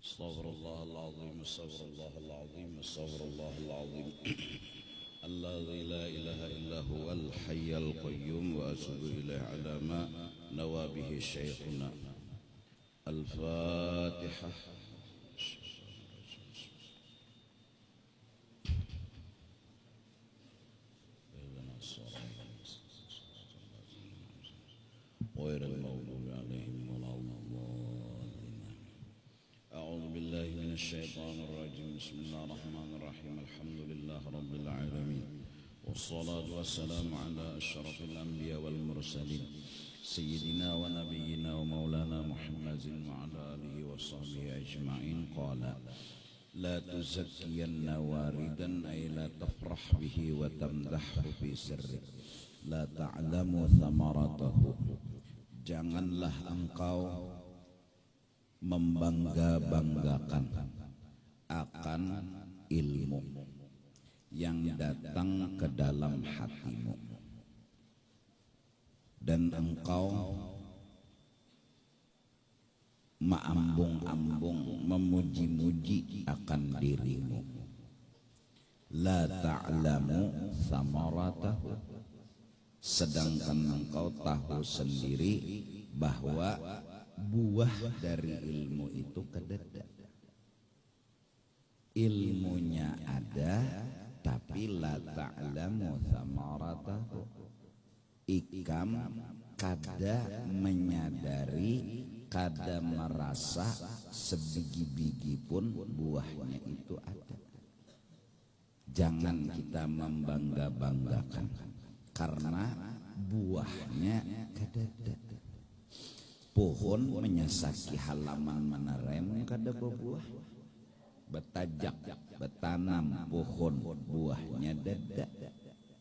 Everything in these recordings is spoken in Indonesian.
استغفر الله العظيم استغفر الله العظيم استغفر الله العظيم الذي لا إله إلا هو الحي القيوم وأتوب إليه على ما نوى به شيخنا. الفاتحة. غير المغضوب عليهم ولا الضالين. أعوذ بالله من الشيطان الرجيم. بسم الله الرحمن الرحيم. الحمد لله رب العالمين والصلاة والسلام على أشرف الأنبياء والمرسلين سيدنا ونبينا ومولانا محمد وعلى آله وصحبه أجمعين. قال: لا تزكين واردا أي لا تفرح به وتمدحه في سرك لا تعلم ثمرته. Janganlah engkau membangga-banggakan akan ilmu yang datang ke dalam hatimu, dan engkau mengambung-ambung memuji-muji akan dirimu. La ta'lamu samaratahu, sedangkan engkau tahu sendiri bahwa buah dari ilmu itu kededa. Ilmunya ada, tapi la ta'lamu samaratahu. Ikam kada menyadari, kada merasa sebiji-biji pun buahnya itu ada. Jangan kita membangga-banggakan, karena buahnya kadada. Pohon menyesaki halaman menerem kada berbuah, betajak betanam pohon buahnya dada.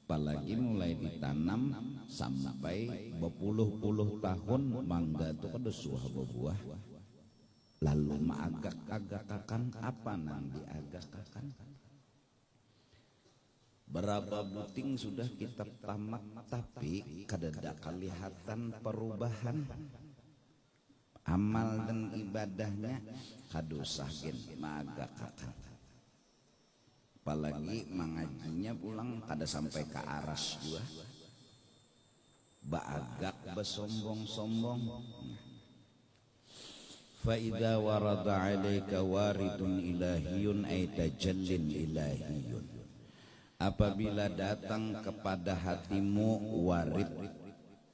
Apalagi mulai ditanam sampai berpuluh-puluh tahun mangga itu kada suah berbuah. Lalu maagak-agak-akan apa nang diagak-akan? Berapa buting sudah kita tamat, tapi kadada kelihatan perubahan. Amal dan ibadahnya kadusahin maagak-akan. Apalagi mengajinya pulang kada sampai ke aras juga, baagak besombong-sombong. Fa idza warada 'alaika waridun ilahiyun ay tajallin ilahiyun. Apabila datang kepada hatimu warid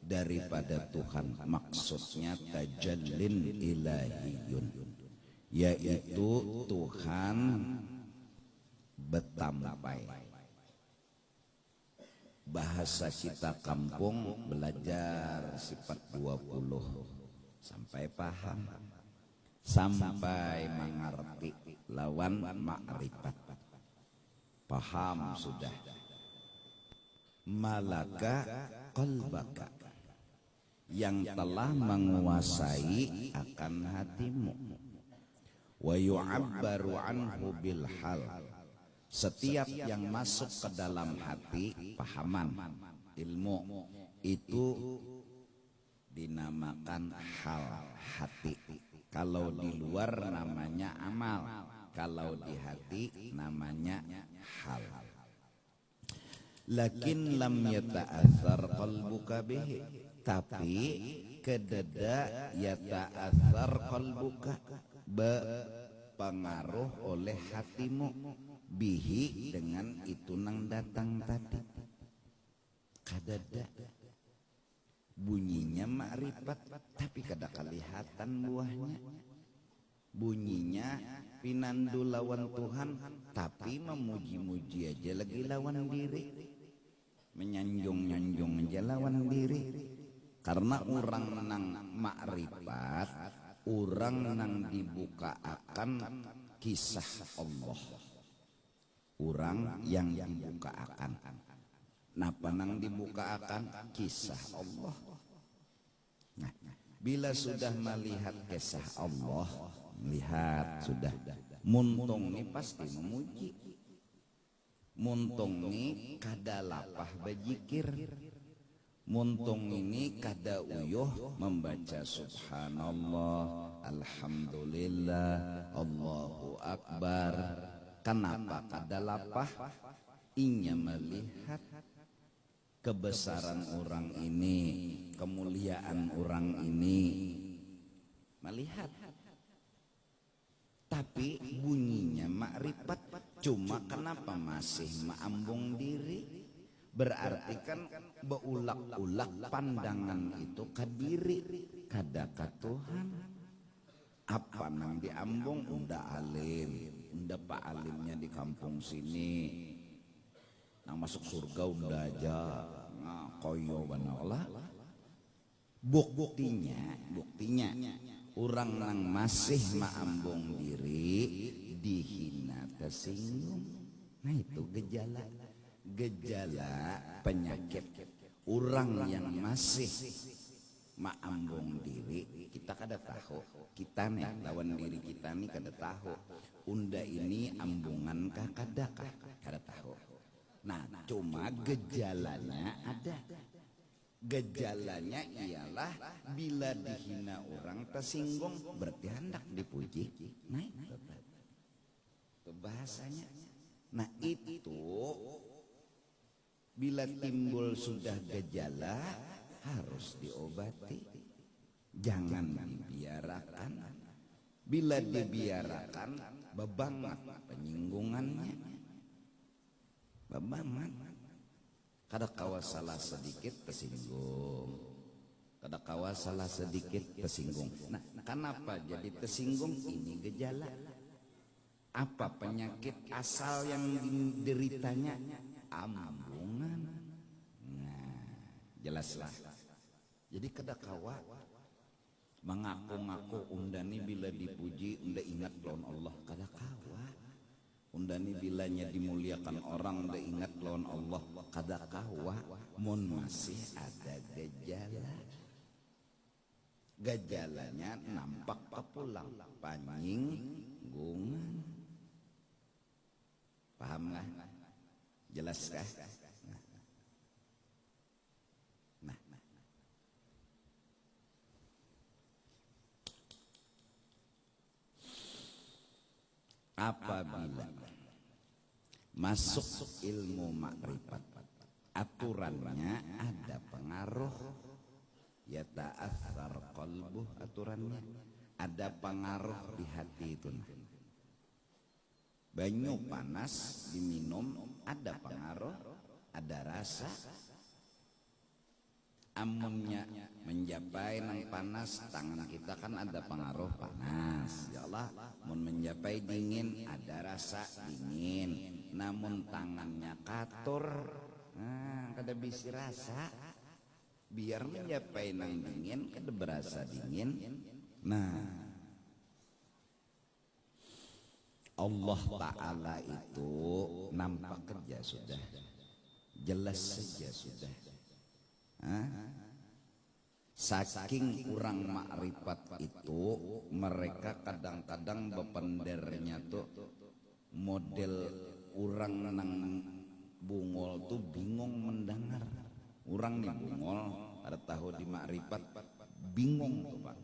daripada Tuhan, maksudnya tajallin ilahiyun, yaitu Tuhan betampai. Bahasa kita kampung belajar sifat 20 sampai paham, sampai mengerti lawan ma'rifat. Paham sudah. Malaka qalbaka, yang telah menguasai akan hatimu. Wa yu'abbaru anhu bil hal, setiap yang masuk ke dalam hati, pahaman, ilmu itu dinamakan hal hati. Kalau di luar namanya amal, kalau di hati namanya hal. Lakin lam yata'athar qalbuka bihi, tapi kededa yata'athar qalbuka, berpengaruh oleh hatimu, bihi dengan itu nang datang tadi. Kadada bunyinya ma'rifat, tapi kada kelihatan buahnya. Bunyinya pinandu lawan Tuhan, tapi memuji-muji aja lagi lawan diri, menyanjung-nyanjung aja lawan diri. Karena orang nang ma'rifat, orang nang dibuka akan kisah Allah, orang yang dibuka akan. Napa nang dibuka akan kisah Allah. Nah, bila sudah melihat kisah Allah, lihat sudah, muntung ni pasti memuji, muntung ni kada lapah bajikir, Muntung ini kada uyuh membaca subhanallah, alhamdulillah, Allahu akbar. Kenapa kada lapah? Inya melihat kebesaran orang ini, kemuliaan orang ini, melihat. Tapi bunyinya makrifat, cuma kenapa masih maambung diri? Berarti kan beulak-ulak pandangan itu kadiri, kada ka Tuhan. Apa nang diambung unda alim, unda pak alimnya di kampung sini. Nang masuk surga unda aja, koyo banalah. Buktinya orang nang masih maambung diri dihina tersinggung. Nah itu gejala penyakit orang yang masih maambung diri. Kita kada tahu, kita nih lawan diri kita nih kada tahu unda ini ambungan kah kada tahu. Nah cuma gejalanya ada. Gejalanya ialah bila dihina orang tersinggung berarti hendak dipuji. Nah itu bahasanya. Nah itu bila timbul sudah gejala harus diobati, jangan dibiarkan. Bila dibiarkan bebangat penyinggungannya, bebangat. Kada kawa salah sedikit tersinggung, kada kawa salah sedikit tersinggung. Nah kenapa jadi tersinggung? Ini gejala. Apa penyakit asal yang dideritanya? Ambungan. Nah, jelaslah. Jadi kada kawa mengaku-ngaku undani bila dipuji unda ingat lawan Allah, kada kawa. Undani bilanya dimuliakan orang unda ingat lawan Allah, kada kawa. Mun masih ada gejala. Gejalanya nampak papulang, panyinggungan. Paham nggak? Jelas kah? Nah. Apabila masuk ilmu makrifat, aturannya ada pengaruh, ya ta'athar qalbuh, aturannya ada pengaruh di hati itu. Banyu panas diminum ada pengaruh, ada rasa. Amunnya menjapai nang panas, tangan kita kan ada pengaruh panas. Ya Allah, mun menjapai dingin ada rasa dingin. Namun tangannya katur, kada bisi rasa. Biar menjapai nang dingin kada berasa dingin. Nah, Allah Ta'ala itu nampak kerja sudah, jelas saja sudah. Saking kurang makrifat itu, mereka kadang-kadang bependernya tuh model orang nang bungol tuh bingung mendengar. Orang nih bungol ada tahu di makrifat bingung tuh Pak.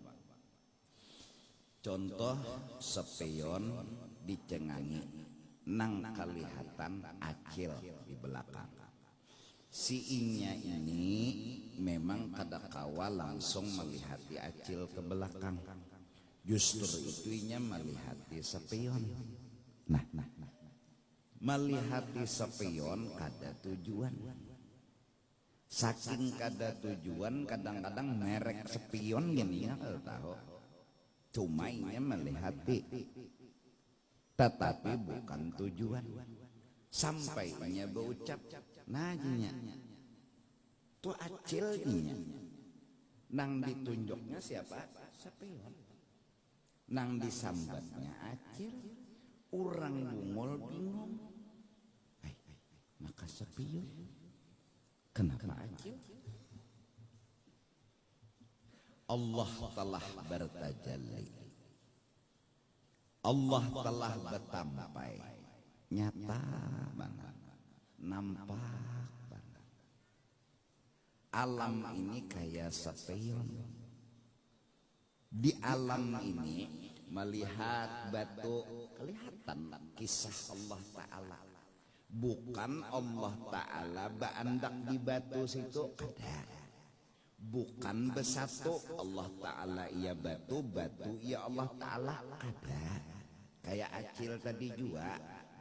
Contoh sepeyon dicengangi, nang kelihatan acil di belakang. Si inya ini memang kada kawa langsung melihat di acil ke belakang. Justru itu inya melihat di sepeyon. Nah. Melihat di sepeyon kada tujuan. Saking kada tujuan kadang-kadang merek sepion gini ya kada tahu. Cuma inya melihat tetapi bukan tujuan. Sampai inya berucap, najinya tuh acilnya. Nang ditunjuknya siapa? Sepion. Nang disambatnya acil. Orang bungol bingung. Maka sepion. Kenapa acil? Allah telah bertajalli. Allah telah bertampai. Nyata banget. Nampak banget. Alam ini kayak spion. Di alam ini melihat batu kelihatan kisah Allah Ta'ala. Bukan Allah Ta'ala beandak di batu situ kada. Bukan besatu Allah Ta'ala iya batu, batu iya Allah Ta'ala kada. Kayak acil tadi juga,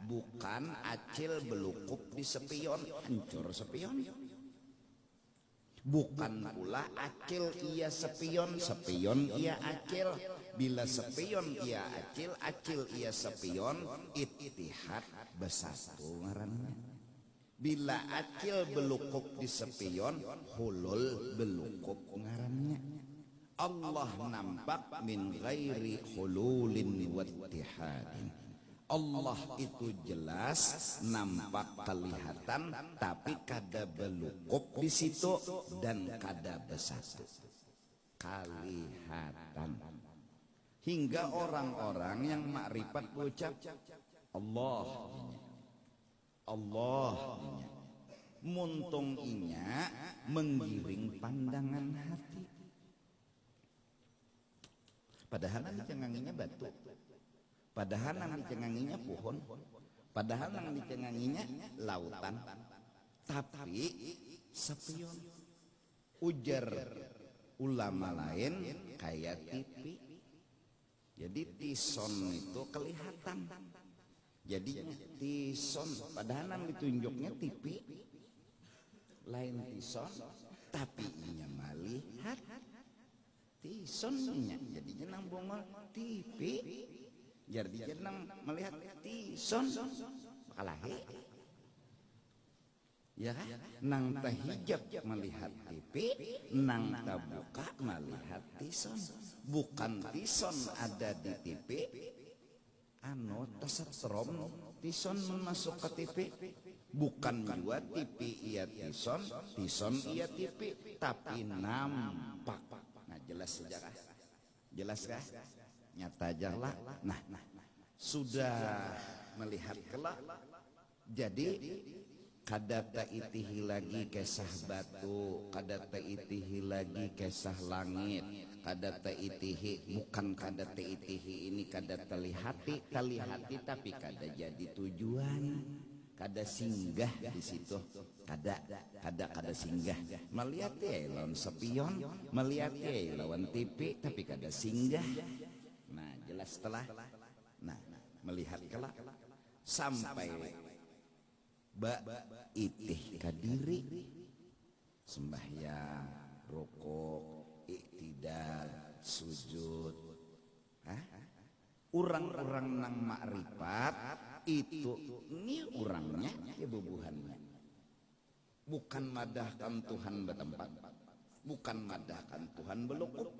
bukan acil belukup di spion, hancur spion. Bukan pula acil iya spion, spion iya acil. Bila spion iya acil, acil iya spion, ittihad besatu ngaranna. Bila acil belukup di spion, hulul belukup ngarannya. Allah nampak min ghairi hululin wattihadin. Allah itu jelas nampak kelihatan, tapi kada belukup di situ dan kada besatu. Kelihatan. Hingga orang-orang yang makrifat ucap Allah, Allah, muntung inya menggiring pandangan hati. Padahal yang dicenganginya batu, padahal yang dicenganginya pohon, padahal yang dicenganginya lautan, tapi spion. Ujar ulama lain kayak TV. Jadi tison itu kelihatan. Jadi tison, padahal yang ditunjuknya TV. Lain tison, tapi inya melihat. Tisonnya jadinya nang bongol TV. Jadi nang melihat tison bakalahe. Ya kan? Nang tahijab melihat TV, nang tabuka melihat tison. Bukan tison ada di TV, anu tersetrum tison masuk ke TV. Bukan juga TV iya tison, tison iya TV, tapi nampak. Nah jelas sejarah, jelas kah? Nyata jelas. Nah, sudah melihat kelak. Jadi kadata itihi lagi kisah batu, kadata itihi lagi kisah langit, kadata itihi bukan kadata itihi ini kadata lihati, kalihati tapi kada jadi tujuan, kada singgah di situ, kada singgah. Melihat ya lawan spion, melihat ya lawan TV tapi kada singgah. Nah jelas setelah, nah melihat kelak sampai itih kadiri, sembahyang, rukuk, iktidal, sujud. Orang-orang nang makrifat itu ini orangnya ya bubuhannya. Bukan madahkan Tuhan bertempat, bukan madahkan Tuhan belukup,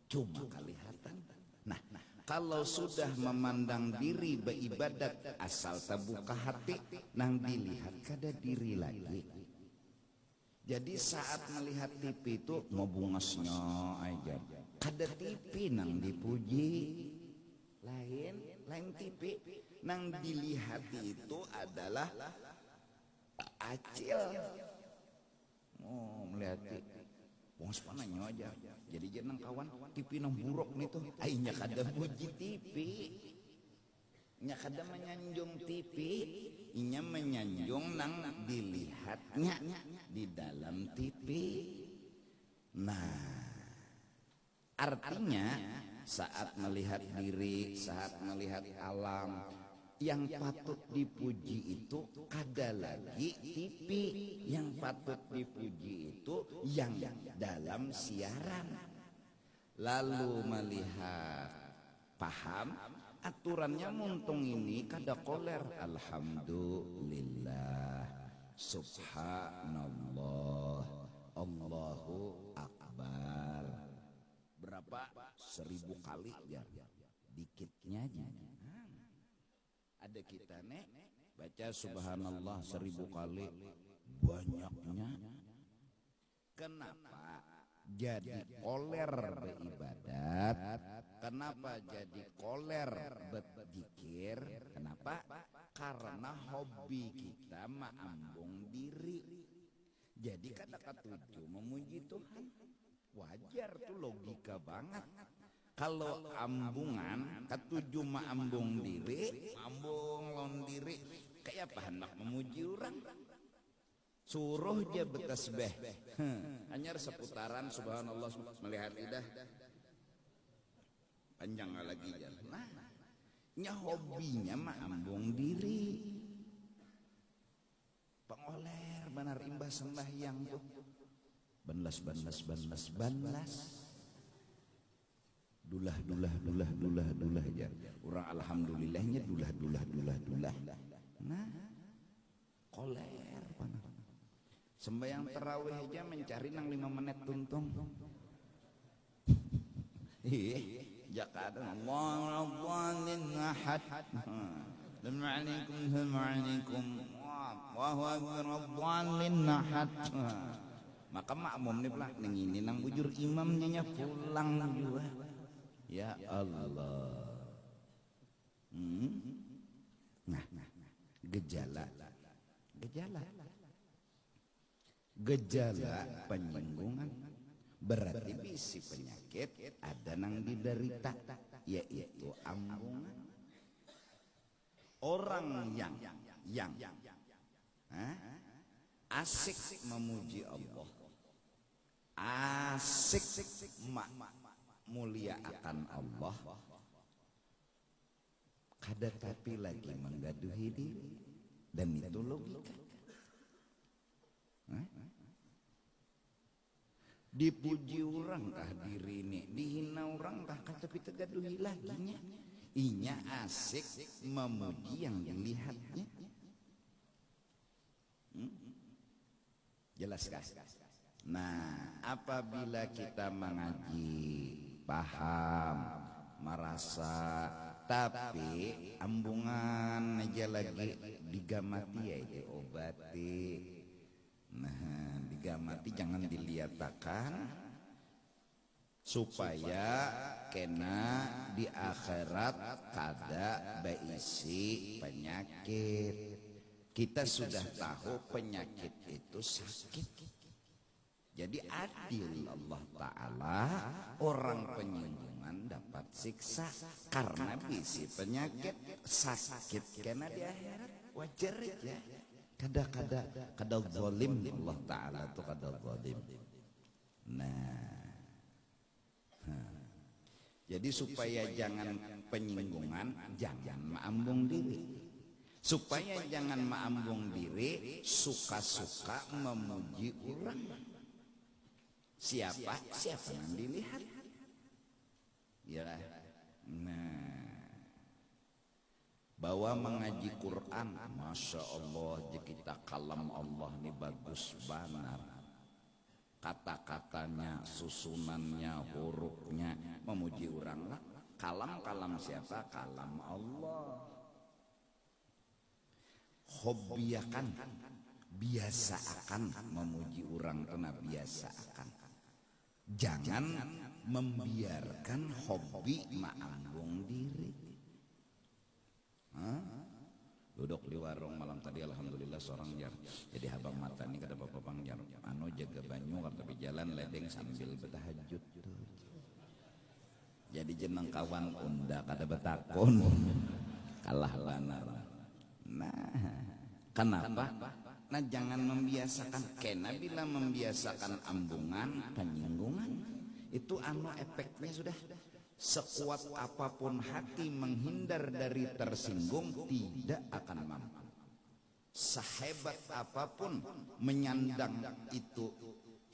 cuma kelihatan. Nah, kalau sudah memandang diri beribadat asal terbuka hati, nang dilihat kada diri lagi. Jadi saat melihat TV itu mau bungasnya aja, kada TV nang dipuji, lain TV nang dilihat itu adalah acil. Oh melihat bongos pananya aja. Jadi jenang kawan TV nang buruk nih tuh. Ainya kada puji TV. Nya kada menyanjung TV. Inya menyanjung nang dilihatnya di dalam TV. Nah, artinya saat melihat diri, saat melihat alam, yang patut dipuji itu kada lagi TV. Yang patut dipuji itu yang dalam siaran. Lalu melihat, paham aturannya muntung ini kada koler. Alhamdulillah, subhanallah, Allahu akbar. Berapa? 1000 kali ya. Dikitnya aja. Ada kita nih baca subhanallah 1000 kali, banyaknya. Kenapa jadi koler beribadat? Kenapa jadi koler berzikir? Kenapa? Karena hobi kita ma'ambung diri. Jadi kata ketujuh memuji Tuhan. Wajar tuh, logika banget. Kalau ambungan ketujuh mah ambung diri, ambung lawan diri, kayak apa hendak memuji orang? Suruh aja bertasbih. Hanya seputaran subhanallah melihat lidah. Panjang lagi jalan. Nah, nya hobinya mah ambung diri. Pengoler benar imbah sembahyang tuh. Banlas. Dulah aja. Orang alhamdulillahnya dulah. Nah, koler benar. Sembahyang tarawih aja mencari nang 5 menit tuntung. Jakada Allahu ahad. Ma'anikum wa huwa Rabbul ahad. Maka makmum nih pula ini nang bujur imamnya pulang juga. Ya Allah. Nah, gejala penyinggungan berarti bisi penyakit ada nang diderita, yaitu ambungan. Orang yang asik memuji Allah, asik mulia akan Allah, kada tapi lagi menggaduhi diri, dan itu logika. Dipuji orang kah diri ini, dihina orang kah tapi tergaduhi laginya. Inya asik memuji yang dilihatnya. Jelaskah? Nah, apabila kita mengaji, paham, merasa, tapi ambungan aja lagi digamati ya diobati. Nah, digamati jangan diliatakan supaya kena di akhirat kada baisi penyakit. Kita sudah tahu penyakit itu sakit. Jadi adil Allah Ta'ala, orang penyinggungan dapat siksa karena bisi penyakit sakit kena di akhirat. Wajar ya. Kada zalim Allah Ta'ala itu kada zalim. Nah, jadi supaya jangan penyinggungan, jangan maambung diri. Supaya jangan maambung diri, suka-suka memuji orang. Siapa yang dilihat. Ya. Nah, bahwa mengaji Quran, masya Allah, kita kalam Allah ini bagus banget. Kata-katanya, susunannya, hurufnya, memuji orang lah. Kalam siapa? Kalam Allah. Hobiakan, biasa akan memuji orang kena biasa akan. Jangan membiarkan hobi maambung diri. Duduk di warung malam tadi alhamdulillah seorang jar. Jadi habang mata nih kata bapak pangjar, anu jaga banyu tapi jalan ledeng sambil bertahajud. Jadi jeneng kawan unda kada betakon kalah lana. Nah, kenapa? Nah, jangan membiasakan. Kena bila membiasakan ambungan, penyinggungan, itu anu efeknya sudah. Sekuat apapun hati menghindar dari tersinggung tidak akan mampu. Sehebat apapun menyandang itu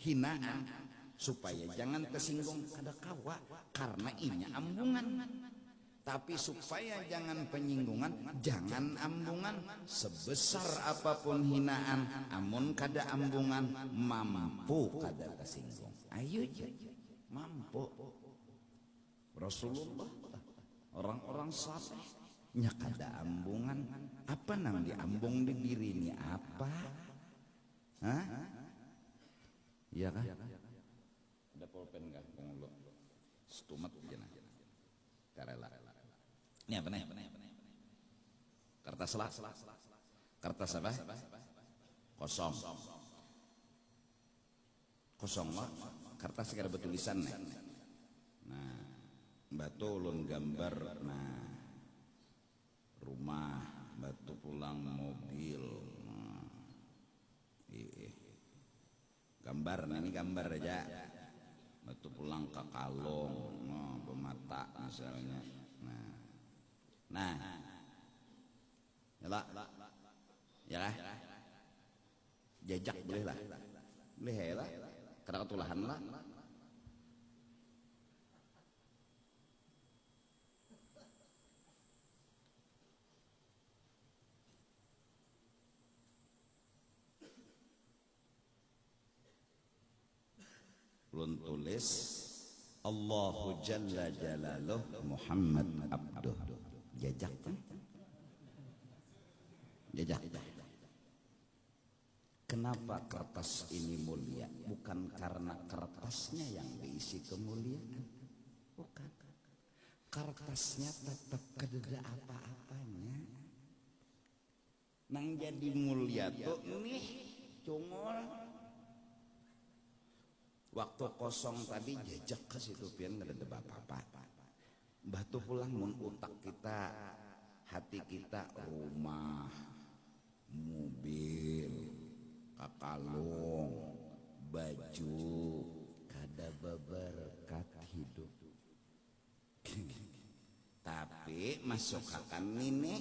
hinaan supaya jangan tersinggung kada kawa karena inya ambungan. Tapi supaya jangan penyinggungan, jangan ambungan. Sebesar apapun hinaan, amun kada ambungan, mampu kada tersinggung. Ayo mampu. Rasulullah, orang-orang saleh nya kada ambungan. Apa nang diambung di diri ini apa? Hah? Iya kah? Ada pulpen enggak? Pengulo. Stumat jenah. Karela. Ini apa nih? Kertas lah. Kertas apa? Kosong. kosong lah kertas kada bertulisan nih. Nah batu ulun gambar nah rumah batu pulang mobil nah, gambar nah ini gambar aja batu pulang ke kalung nah, bermata misalnya nah ya lah jajak boleh lah karena ketulahan lah ulun tulis Allahu Jalla Jalaluh Muhammad Abduh jajak kan jajak. Kenapa kertas ini mulia? Bukan karena kertasnya yang diisi kemuliaan, bukan. Kertasnya tetap kededa apa-apanya. Nang jadi mulia tuh nih cungol. Waktu kosong tadi jejak ke situ pian nggak ada apa-apa. Batu pulang mun utak kita, hati kita, rumah, mobil, kakalung, baju, kada berkat hidup. Tapi masukkan ini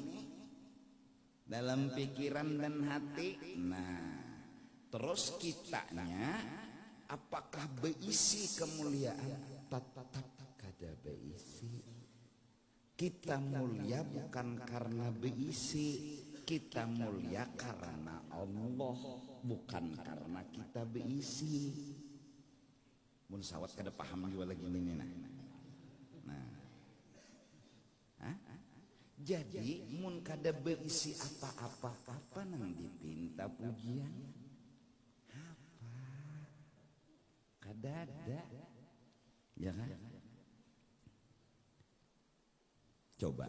dalam pikiran dan hati. Nah, terus kitanya apakah berisi kemuliaan? Tetap kada berisi. Kita mulia bukan karena berisi, kita mulia karena Allah, bukan karena kita berisi. Mun sawat kada paham juga lagi ini nah. Jadi mun kada berisi apa-apa nang dipinta pujian. Apa? Kada ada. Ya kan? Coba.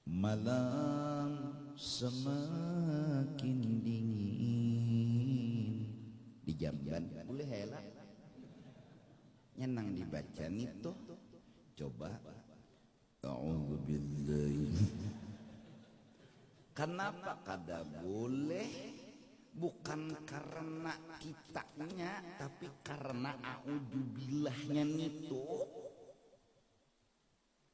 Malam semakin dingin di Jamban boleh hela nyenang dibaca itu. Coba a'udzubillahi. Kenapa kada boleh? Bukan karena kitanya, tapi karena a'udzubillahnya itu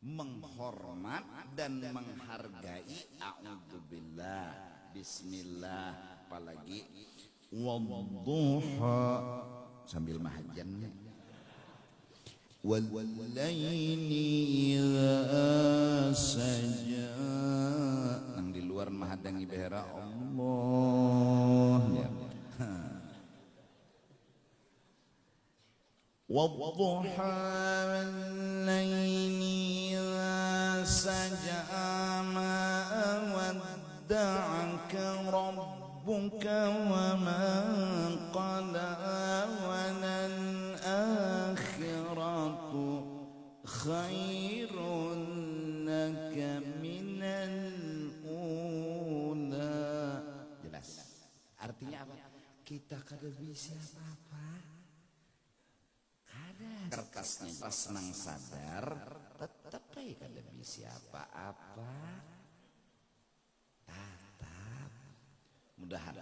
menghormat dan menghargai a'udzubillah, bismillah, apalagi wadduha sambil mahajannya wal laili idza saja nang di luar mahadangi behera Allah ya. Wadduha wal laili idza saja ma wadda'aka rabbuka wa ma qala walal akhiratu khairun laka minal ula. Jelas artinya apa? Kita kada bisa apa-apa, kada kertasnya pas nang sadar tetap kada bisa apa-apa, tetap mudahan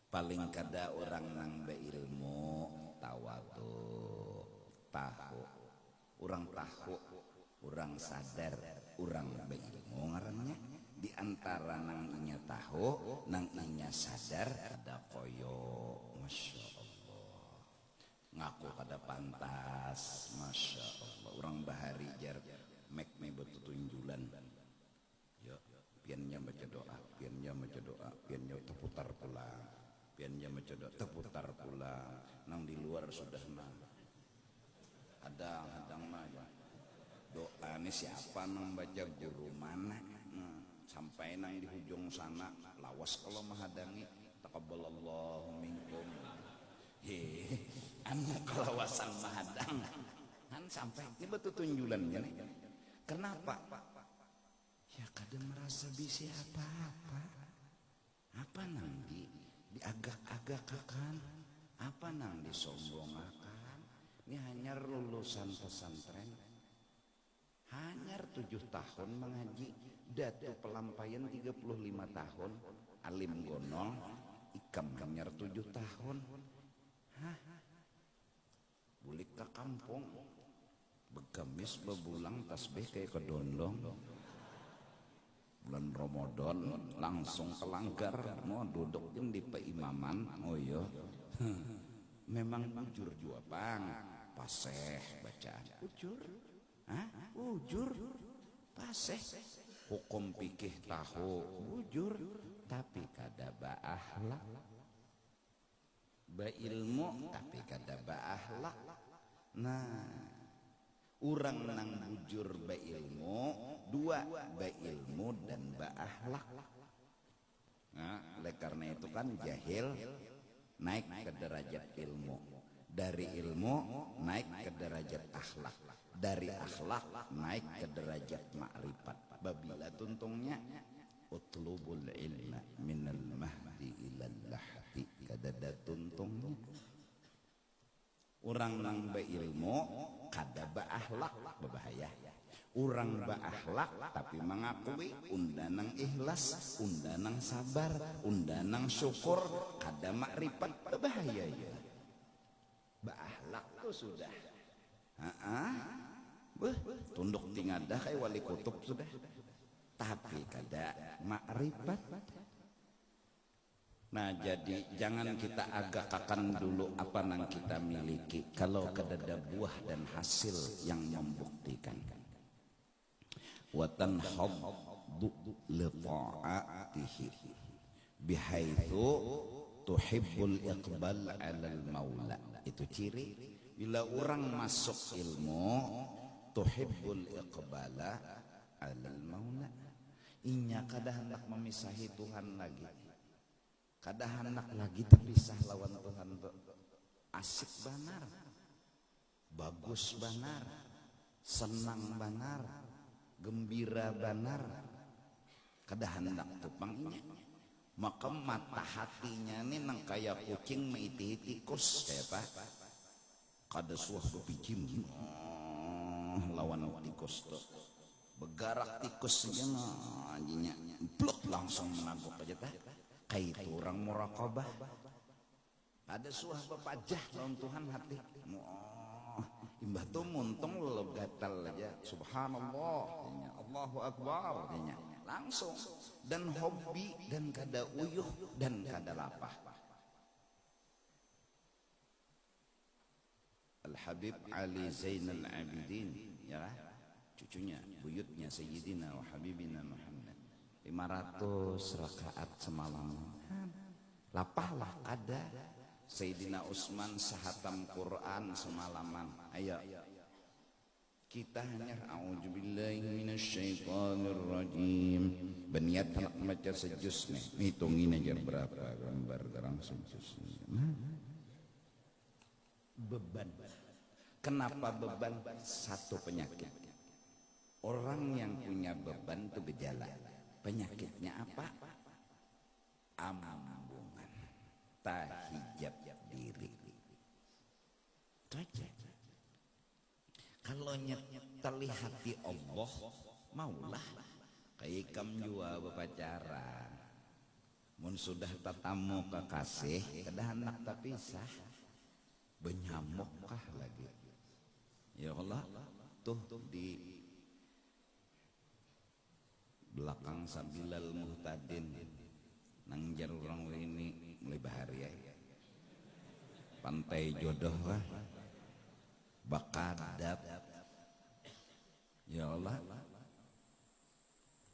paling kada orang nang beilmu tawadu tahu orang tahu orang sadar orang beilmu ngarannya di antara nang inya tahu nang inya sadar ada koyo masya Allah ngaku kada pantas masya Allah orang bahari jar mek betul tunjulan yo piannya baca doa piannya baca doa piannya terputar pulang piannya baca doa terputar pulang nang di luar sudah mah hadang mah doa ini siapa nang baca guru mana sampai nang di ujung sana lawas kalau menghadangi taqabbalallahu minkum anak kelawasan mahadang kan sampai ini betul tunjulannya nih. Kenapa? Ya kada merasa bisa apa-apa. Apa nang di agak-agak disombongakan. Ini hanya lulusan pesantren, hanya 7 tahun mengaji, datu pelampaian 35 tahun, alim gonong, ikam hanya 7 tahun. Hah? Bulik ke kampung, begamis bebulang tasbih kayak kedondong. Bulan Ramadan langsung kelanggar, mau duduk di peimaman. Oh iya, memang bujur jua bang, paseh bacaan bujur, bujur paseh, hukum pikih tahu bujur, tapi kada ba'ahlak, ilmu tapi kada ba'ahlak. Nah, urang nang bujur ilmu, 2 ilmu dan akhlak. Nah, oleh karena itu kan jahil naik ke derajat ilmu, dari ilmu naik ke derajat akhlak, dari akhlak naik ke derajat makrifat. Babila tuntungnya utlubul ilma minal mahdi ilal lahdi, kadada tuntungnya. Urang nang beilmu kada beakhlak berbahaya. Urang beakhlak tapi mengakui undanang ikhlas, undanang sabar, undanang syukur, kada makrifat berbahaya ya. Beakhlak tuh sudah. Tunduk tingadah kayak wali kutub sudah. Tapi kada makrifat. Nah, jadi jangan kita agak-akan dulu apa yang kita miliki kalau kedada buah dan hasil yang membuktikan. Wa tanhaddu li ta'atihi bihaitsu tuhibbul iqbal 'alal maula. Itu ciri bila orang masuk ilmu tuhibbul iqbala 'alal maula. Inya kada hendak memisahi Tuhan lagi. Kada hendak lagi terpisah lawan Tuhan tuh. Asik banar, bagus banar, senang banar, gembira banar. Kada hendak tupangnya. Maka mata hatinya nih nang kaya kucing meiti tikus kayak apa? Kada suah bepijim lawan tikus tuh. Begarak tikus aja nah anjingnya blok langsung menangkap aja tah. Kayak itu orang muraqabah. Ada suah bepajah lawan Tuhan hati. Imbah tuh muntung lo gatal aja. Subhanallah, Allahu Akbar, langsung. Dan hobi dan kada uyuh dan kada lapah. Al-Habib Ali Zainal Abidin, ya cucunya, buyutnya Sayyidina wa Habibina Muhammad. 500 rakaat semalam. Lapahlah ada. Sayyidina Utsman sahatam Quran semalaman. Ayo. Kita hanya a'udzubillahi minasyaitonir rajim. Berniat nak baca sejus nih. Hitungin aja berapa gambar garang sejus. Beban. Kenapa beban? Satu penyakit. Orang yang punya beban itu gejala. Penyakitnya apa? Ambungan, tahijab diri. Itu aja. Kalau terlihat di Allah, maulah. Kayak kamu jua berpacaran. Mun sudah tatamu kekasih, kada hendak terpisah. Benyamukkah lagi? Ya Allah, tuh di belakang Sabilal Muhtadin nang jar orang ini mulai baharia pantai jodoh lah Bakadab. Ya Allah,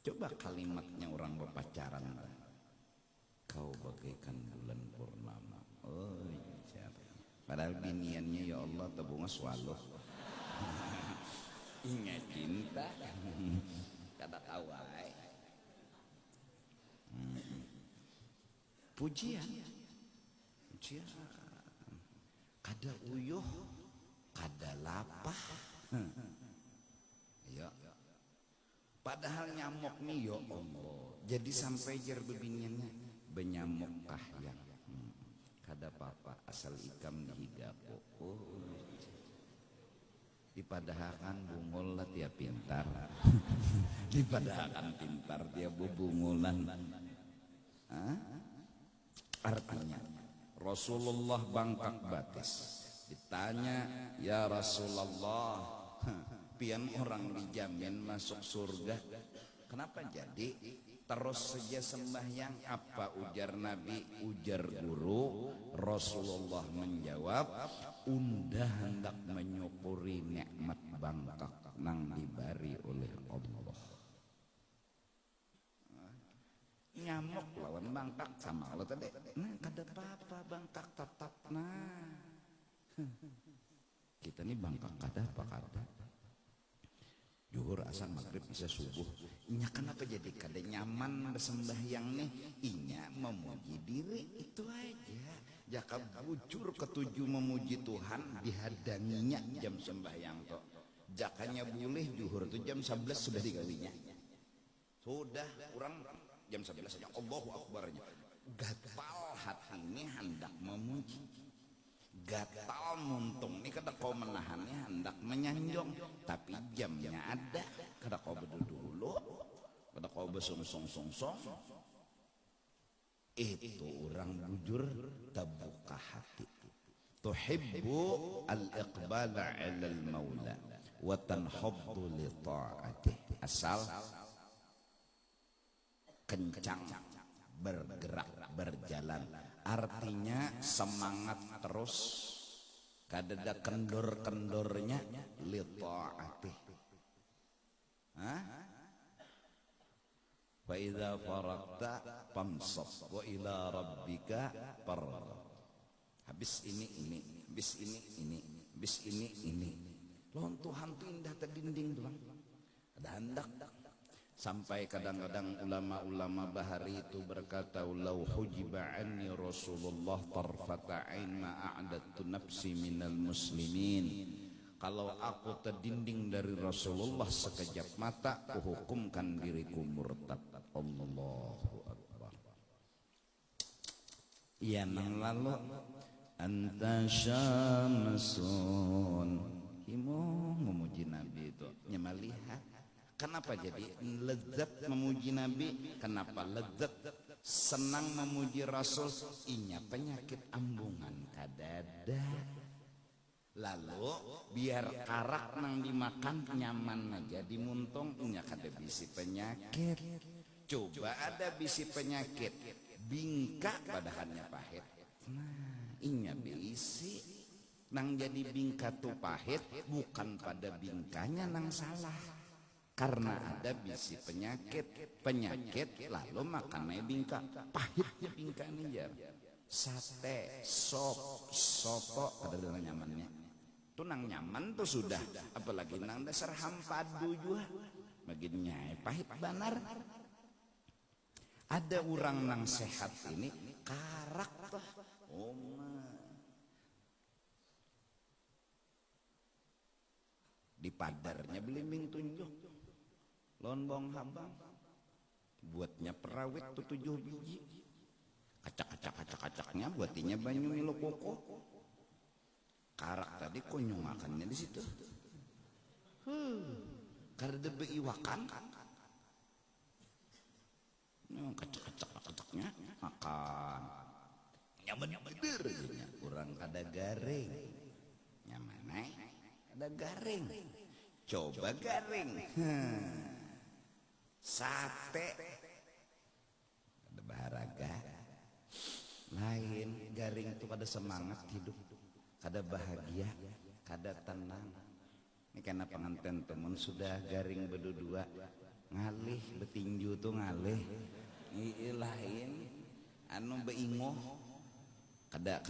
coba kalimatnya orang berpacaran, kau bagaikan bulan purnama. Oh padahal biniannya ya Allah tabunga swaloh. Ingat cinta kada kawai. Pujian kada uyuh, kada lapah. Ya. Padahal nyamuk nih ya Allah. Jadi sampai jar bebiniannya benyamuk kah yang kada apa-apa asal ikam dihigapo. Oh, dipadahakan bungul lah dia pintar. Dipadahakan pintar dia bubungulan. Artinya Rasulullah bangkak batis. Ditanya, ya Rasulullah, pian orang dijamin masuk surga, kenapa jadi terus saja sembahyang? Apa ujar Nabi, ujar guru? Rasulullah menjawab, unda hendak menyukuri nikmat bangkak nang diberi oleh Allah. Nyamuk lawan bangkak sama lo tadi. Nah, kada apa-apa bangkak tetap nah. Kita nih bangkak kada apa kada. Zuhur, asar, maghrib, isya, subuh. Inya kenapa jadi kada nyaman bersembahyang nih? Inya memuji diri itu aja. Jaka bujur ketujuh memuji Tuhan dihadanginya jam sembahyang toh. Jakanya boleh zuhur itu jam 11 sudah digawinya. Sudah kurang jam 11 saja Allahu Akbarnya. Gatal hati ini hendak memuji. Gatal muntung ini kada kau menahannya hendak menyanjong. Tapi jamnya ada. Kada kau berdulu. Kada kau besong-song-song-song. Itu orang bujur terbuka hati. Tuhibbu al-iqbala 'ala al-maula wa tanhaddu li ta'atih. Asal kencang bergerak berjalan, artinya semangat terus, kadada kendor-kendornya li ta'atih. Fa idza faragta famsab wa ila rabbika farghab. Habis ini, habis ini, habis ini. Lawan Tuhan tuh indah terdinding tuh. Ada hendak. Sampai kadang-kadang ulama-ulama bahari itu berkata, "Lau hujiba anni Rasulullah tarfata ain ma a'adtu nafsi minal muslimin." Kalau aku terdinding dari Rasulullah sekejap mata, kuhukumkan diriku murtad. Allahu Akbar. Ya nang lalu anta syamsun. Himo memuji Nabi itu nyamalihat. Kenapa jadi lezat memuji Nabi? Kenapa lezat senang memuji Rasul? Inya penyakit ambungan kadada. Lalu biar karak nang dimakan nyaman aja dimuntung, inya kada bisi penyakit. Coba ada bisi penyakit bingka padahannya pahit. Nah, inya bisi nang jadi bingka tuh pahit bukan pada bingkanya nang salah. Karena ada bisi penyakit lalu makannya bingka, pahitnya bingka nih jar. Sate, sop, soto ada dengan nyamannya. Tuh nang nyaman tuh sudah, apalagi nang dasar hampadu juga. Baginya pahit banar. Ada orang nang sehat ini karak tuh. Di padarnya belimbing tunjuk. Lonbong habang buatnya perawit tuh 7 biji. Acak-acaknya buatinya banyu milo koko. Karak tadi konyong makannya di situ. Karena debe iwakan. Kacak-acaknya makan. Nyaman bener aja. Kurang kada garing. Nyaman ada garing. Coba garing. Sate ada baharaga lain. Garing itu kada semangat hidup, kada bahagia, kada tenang. Ini karena pengantin temen sudah garing berdua ngalih betinju tuh ngalih lain anu beingoh kada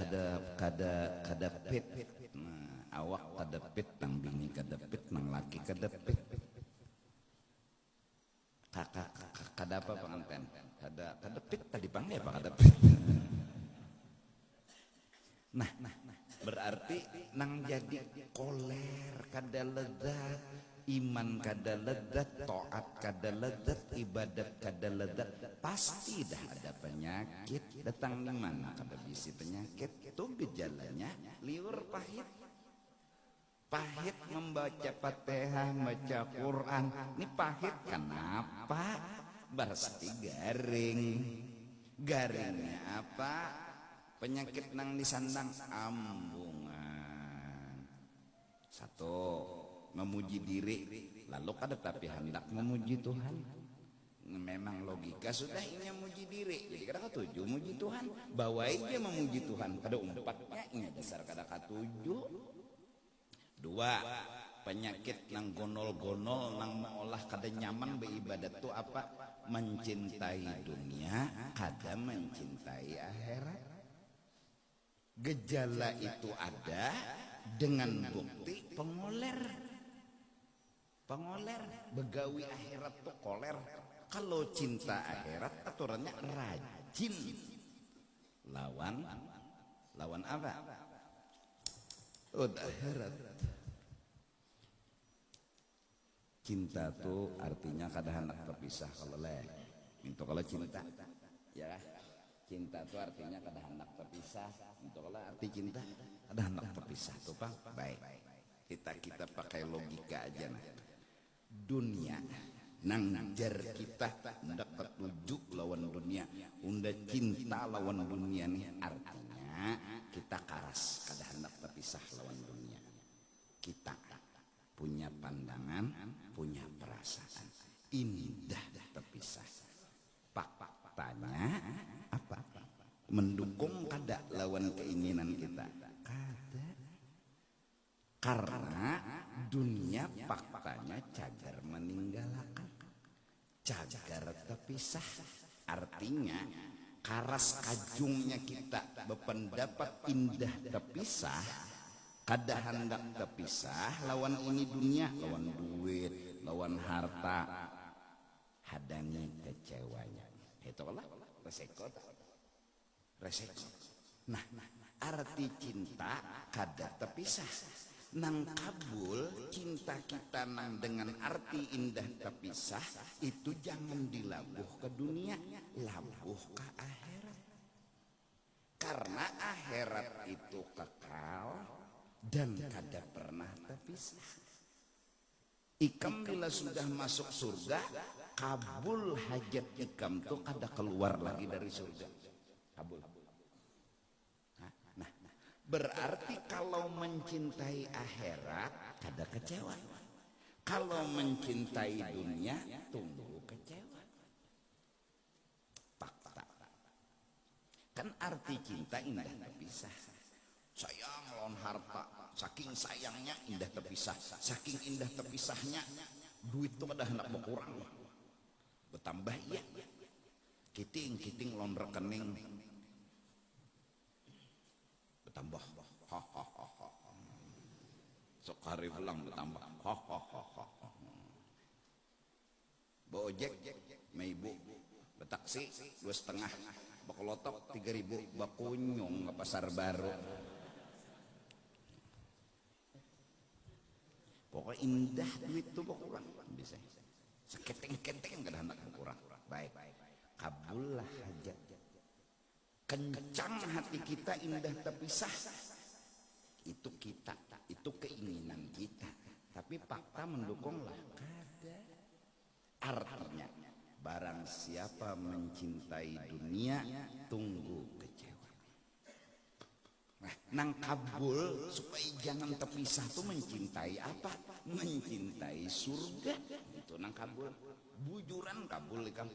pit. Nah, awak kada pit nang bini kada pit nang laki kada pit. Kada apa pengantin? Kada pit tadi panggil apa kada pit? Nah, berarti nang jadi koler kada lezat, iman kada lezat, taat kada lezat, ibadat kada lezat, pasti dah ada penyakit. Datang di mana kada bisi penyakit? Itu gejalanya liur pahit. Pahit membaca Fatihah, membaca Quran. Ini pahit kenapa? Pasti garing. Garingnya apa? Penyakit nang disandang ambungan. Satu, memuji diri. Lalu kada tapi hendak memuji Tuhan. Memang logika sudah ini memuji diri. Jadi kada katuju memuji Tuhan. Bawa aja memuji Tuhan. Kada umpatnya ini dasar kada katuju. Dua, penyakit nang gonol-gonol nang mengolah kada nyaman beribadat tu apa? Mencintai dunia, kada mencintai akhirat. Gejala itu ada dengan bukti pengoler. Pengoler, begawi akhirat tuh koler. Kalau cinta akhirat aturannya rajin. Lawan apa? Akhirat. Cinta tuh artinya kada hendak terpisah kalau itu kalau cinta, ya. Cinta itu artinya kada hendak terpisah. Untuk arti cinta kada hendak terpisah tuh Bang. Baik. Kita pakai logika aja nah. Dunia nang jar kita hendak ketuju lawan dunia. Unda cinta lawan dunia nih artinya kita karas kada hendak terpisah lawan dunia. Kita punya pandangan, punya perasaan indah terpisah. Faktanya apa? Mendukung kada lawan keinginan kita? Kada. Karena dunia faktanya cagar meninggalkan, cagar terpisah. Artinya karas kajungnya kita berpendapat indah terpisah, kada hendak terpisah lawan ini dunia, lawan duit, lawan harta, hadangi kecewanya. Itulah resiko. Nah, arti cinta kada terpisah. Nang kabul cinta kita nang dengan arti indah terpisah itu jangan dilabuh ke dunia, labuh ke akhirat. Karena akhirat itu kekal dan kada pernah terpisah. Ikam bila sudah masuk surga, kabul hajat ikam tuh kada keluar lagi dari surga. Kabul. Nah, berarti kalau mencintai akhirat kada kecewa. Kalau mencintai dunia tunggu kecewa. Fakta. Kan arti cinta indah terpisah. Sayang lawan harta, saking sayangnya indah terpisah. Saking indah terpisahnya duit tuh kada hendak berkurang. Bertambah iya. Kiting lawan rekening bertambah. Sok hari pulang bertambah. Bawa ojek, maibu, betaksi 2,5, bakelotok 3.000, bakunyung ke pasar baru. Pokoknya indah duit tuh berkurang bisa. Seketeng-keteng kada hendak berkurang. Baik. Kabullah hajat. Kencang hati kita indah terpisah. Itu kita, itu keinginan kita. Tapi fakta mendukunglah kada. Artinya barang siapa mencintai dunia tunggu kecewa. Nah, nang kabul supaya jangan terpisah tuh mencintai apa? Mencintai surga. Itu nang kabul. Bujuran kabul ikam.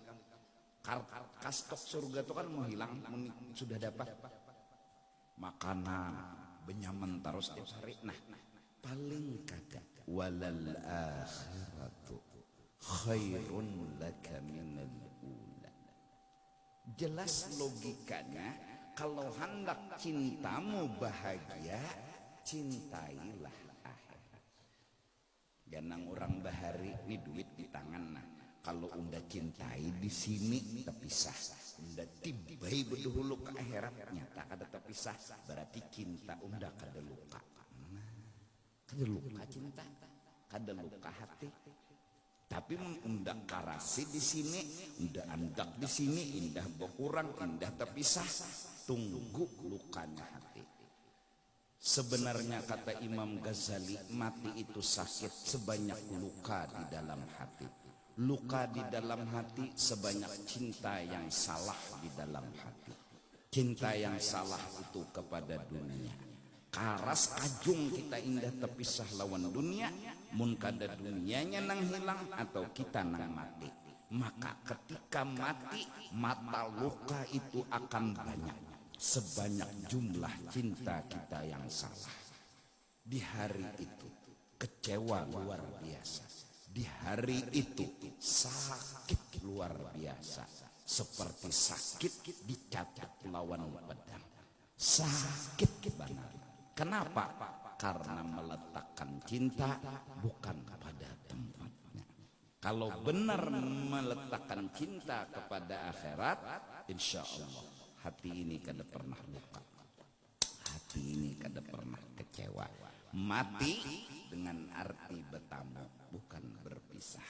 Kastok surga itu kan mau hilang, sudah dapat makanan benyaman terus tiap hari. Nah, paling kada walal akhiratu khairun laka minal ula. Jelas logikanya, kalau hendak cintamu bahagia, cintailah akhirat. Jangan orang bahari ini duit di tangan. Nah, kalau unda cintai di sini terpisah. unda tibai beduhulu ke akhirat nyata kada terpisah berarti cinta unda kada luka. Kada luka cinta, kada luka hati. Tapi unda karasi di sini, unda andak di sini, indah berkurang, indah terpisah, tunggu lukanya hati. Sebenarnya kata Imam Ghazali, mati itu sakit sebanyak luka di dalam hati. Luka di dalam hati sebanyak cinta yang salah di dalam hati. Cinta yang salah itu kepada dunia. Karas kajung kita indah terpisah lawan dunia, mun kada dunianya nang hilang atau kita nang mati. Maka ketika mati, mata luka itu akan banyak. Sebanyak jumlah cinta kita yang salah. Di hari itu kecewa luar biasa. Di hari itu sakit luar biasa. Seperti sakit dicacat lawan pedang. Sakit benar. Kenapa? Karena meletakkan cinta bukan pada tempatnya. Kalau benar meletakkan cinta kepada akhirat, insya Allah hati ini kada pernah luka. Hati ini kada pernah kecewa. Mati dengan arti bertamu, bukan berpisah.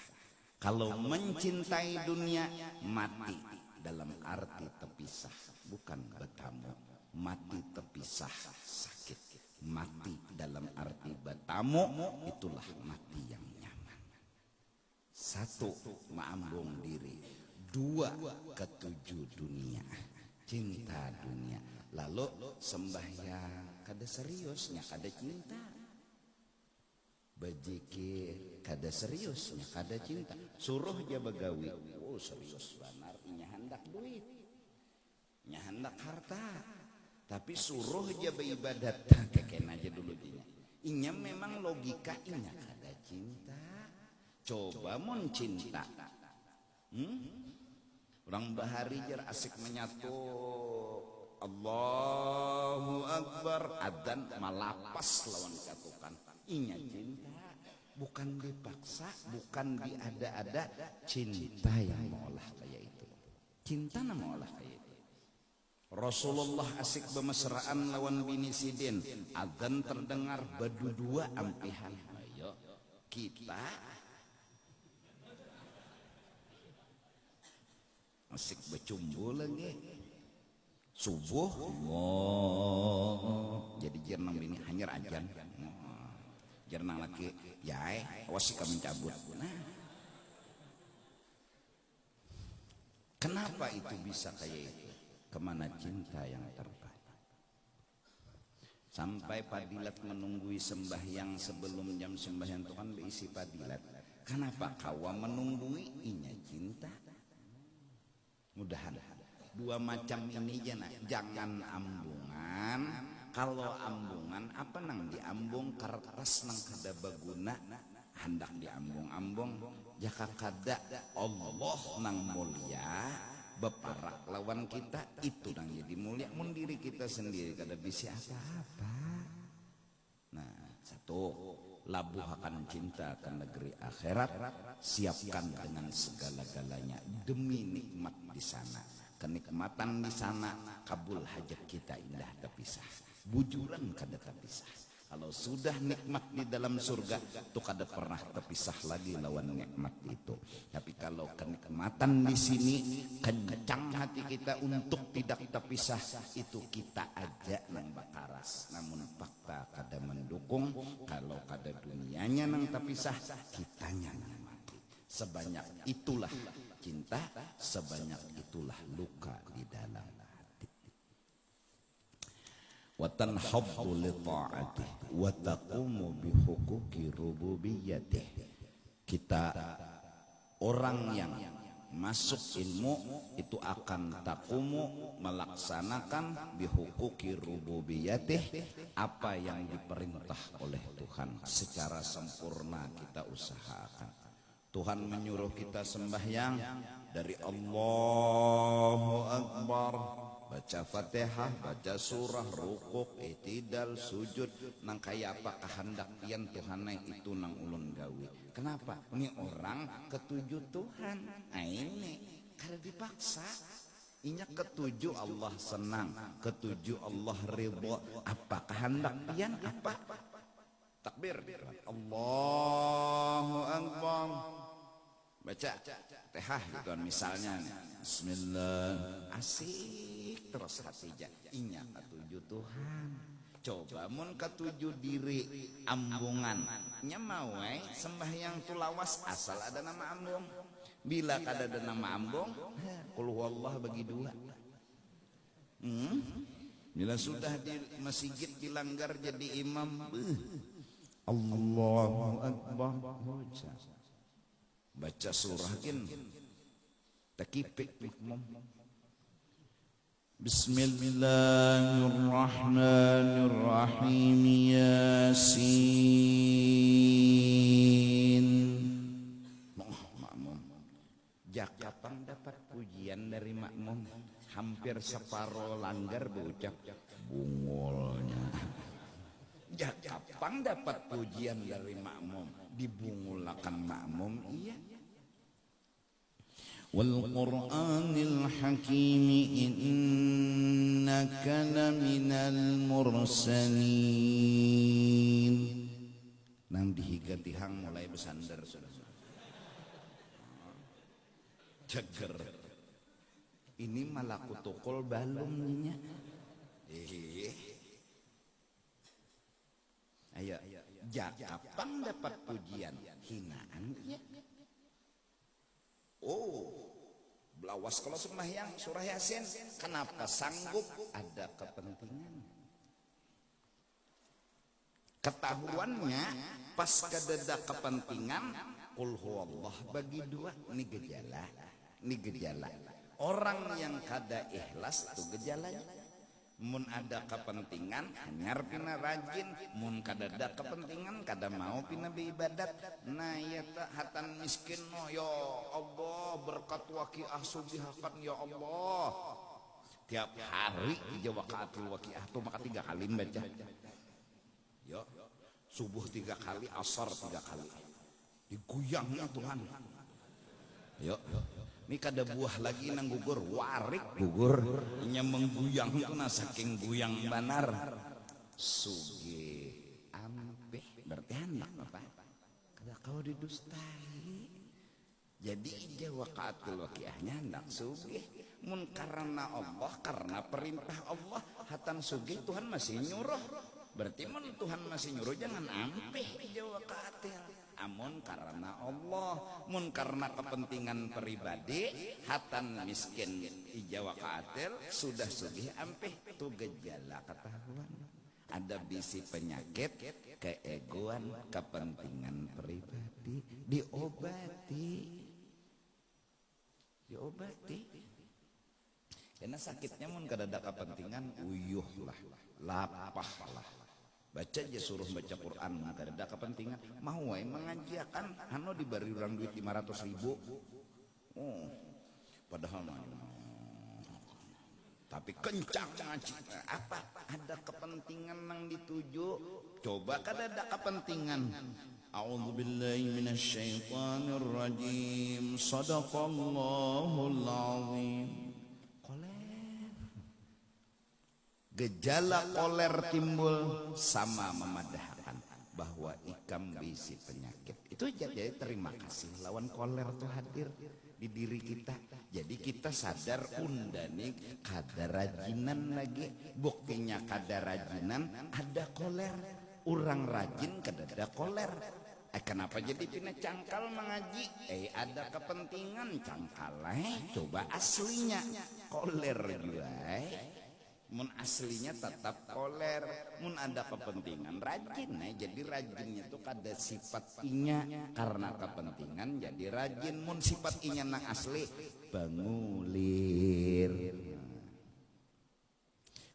Kalau mencintai dunia, mati dalam arti terpisah, bukan bertamu. Mati terpisah, sakit. Mati dalam arti bertamu, itulah mati yang nyaman. Satu, mengambung diri. Dua, ketujuh dunia. Cinta dunia. Lalu sembahyang kada seriusnya kada cinta. Bajikir kada seriusnya kada cinta. Suruh dia begawi, oh serius benar, nya hendak duit, nya hendak harta. Tapi suruh dia beribadat, keken aja dulu dia. Inya memang logika inya kada cinta. Coba mon cinta. Orang bahari jar asik menyatu Allahu Akbar, adzan malapas lawan katukan. Inya cinta, bukan dipaksa, bukan diada-ada. Cinta yang maulah kayak itu. Cinta na maulah kayak itu. Rasulullah asik bermesraan lawan bini sidin, adzan terdengar berdua ampihan. Ayo kita asik bercumbu lagi. Subuh, jadi jernang bini hanyar ajan. Jernang laki, ya awas kamu mencabut. Nah, kenapa itu bisa kayak itu? Kemana cinta yang terbaik? Sampai padilat menunggui sembahyang sebelum jam sembahyang itu kan diisi padilat. Kenapa kawa menunggui? Inya cinta. Mudahan dua macam ini jangan ambungan. Kalau ambungan apa nang diambung kertas nang kada baguna hendak diambung-ambung jaka kada Allah nang mulia beparak lawan kita itu nang jadi mulia. Mun diri kita sendiri kada bisa apa-apa. Nah, satu, labuhakan cinta ke negeri akhirat, siapkan dengan segala-galanya demi nikmat di sana. Kenikmatan di sana, kabul hajat kita indah terpisah. Bujuran kada terpisah. Kalau sudah nikmat di dalam surga, itu kada pernah terpisah lagi lawan nikmat itu. Tapi kalau kenikmatan di sini, kencang hati kita untuk tidak terpisah, itu kita aja nang bakaras. Namun fakta kada mendukung, kalau kada dunianya nang terpisah, kitanya nang mati. Sebanyak itulah cinta, sebanyak itulah luka di dalam hati. Wa tanhabbu li ta'atihi wa taqumu bi huquqi rububiyyatih. Kita orang yang masuk ilmu itu akan taqumu melaksanakan bi huquqi rububiyyatih, apa yang diperintah oleh Tuhan secara sempurna kita usahakan. Tuhan menyuruh kita sembahyang dari Allahu Akbar, baca Fatihah, baca surah, rukuk, itidal, sujud, nang kaya apa kehendak pian Tuhan itu nang ulun gawi. Kenapa? Ini orang ketujuh Tuhan. Nah ini kada dipaksa. Inya ketujuh Allah senang, ketujuh Allah ridho. Apakah hendak pian apa? Takbir. Allahu Akbar. Baca tehah gitu misalnya. Bismillah. Asik terus hatinya. Inya ketujuh Tuhan. Coba mun ketujuh diri ambungan. Nya mau sembahyang tulawas asal ada nama ambung. Bila kada ada nama ambung, qul huwallah bagi dua. Bila sudah di masjid dilanggar jadi imam, Allahu Akbar. Baca surah kin takipik imam. Bismillahirrahmanirrahim. Yasin. Kapan dapat pujian dari makmum? Hampir separuh langgar berucap bungulnya. Kapan dapat pujian dari makmum? Dibungulakan makmum, iya. Wal Qur'anil Hakim innaka laminal mursalin. Nang dihiga-tihang mulai bersandar sudah. Ceger. Ini malah kutukul balumnya. Ayo, kapan dapat pujian? Hinaan ya. Oh, belawas kalau sembahyang surah Yasin. Kenapa sanggup? Ada kepentingan. Ketahuannya pas kadada kepentingan, qul huwallah bagi dua. Ini gejala. Ini gejala. Orang yang kada ikhlas itu gejalanya. Mun ada kepentingan hanyar pina rajin, mun kada ada kepentingan kada mau pina beribadat. Nah ya tak hatan miskin no ya Allah berkat waqiah subihakan ya Allah. Tiap hari jawa kaatul waqiah tuh maka 3 kali baca. Yo subuh 3 kali, asar 3 kali. Diguyangnya Tuhan. Yo. Ini kada buah lagi nang gugur, warik gugur. Nya mengguyang itu na saking guyang banar. Suge ampe berarti anak apa? Kada kau didustai. Jadi jawa kaatul waqiahnya anak suge. Mun karena Allah, karena perintah Allah, hatan suge Tuhan masih nyuruh. Berarti mun Tuhan masih nyuruh jangan ampe jawa kaatil. Amun karena Allah, mun karena kepentingan pribadi, hatan miskin ijawa kaatil sudah sugih ampeh tu gejala ketahuan. Ada bisi penyakit keegoan kepentingan pribadi diobati. Karena sakitnya mun kada ada kepentingan uyuh lah, lapah lah. Baca aja suruh baca Quran, kada ada kepentingan. Mau mengajiakan, hano diberi orang duit 500.000. Oh, padahal tapi kencang ngaji. Apa? Ada kepentingan yang dituju. Coba kada ada kepentingan. A'udzubillahi minasyaitonir rajim. Shadaqallahul azim. Gejala koler timbul sama memadahkan bahwa ikam bisi penyakit. Itu jadi terima kasih lawan koler tuh hadir di diri kita. Jadi kita sadar undani kada rajinan lagi. Buktinya kada rajinan ada koler. Orang rajin kada ada koler. Kenapa jadi pina cangkal mengaji? Ada kepentingan cangkal. Coba aslinya koler juga. Mun aslinya tetap koler, mun ada kepentingan rajin, jadi rajinnya itu kada sifat inya karena kepentingan jadi rajin. Mun sifat inya nang asli bangulir.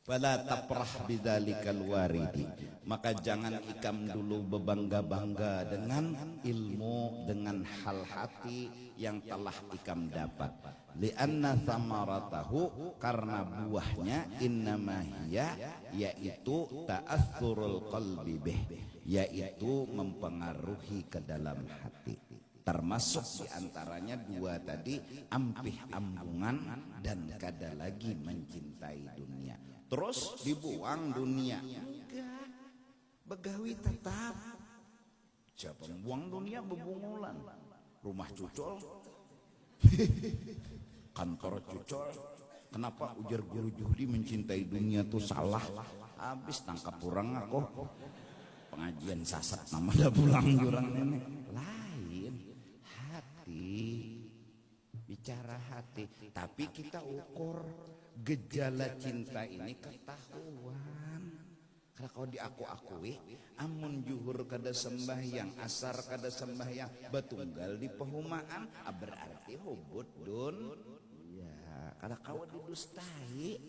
Fala taprah bidzalikal waridi, maka jangan ikam dulu berbangga-bangga dengan ilmu, dengan hal hati yang telah ikam dapat. Lianna thamaratahu, karena buahnya innamahiyya, yaitu ta'athurul qalbi bih, yaitu mempengaruhi ke dalam hati. termasuk diantaranya dua tadi, ampih ambungan dan kada lagi mencintai dunia. Terus dibuang dunia? Enggak, begawi tetap. Siapa membuang dunia bebungulan? Rumah cucol, kantor cucol. Kenapa ujar guru Juhdi mencintai dunia tuh salah? Habis tangkap orang aku. Pengajian sasat nama dah pulang jurang nenek. Lain hati, bicara hati. Tapi kita ukur gejala cinta ini ketahuan. Karena kalau diaku-akui, amun juhur kada sembahyang, asar kada sembahyang, batunggal di pehumaan, berarti hubud dun. Ya, kada kau didustai,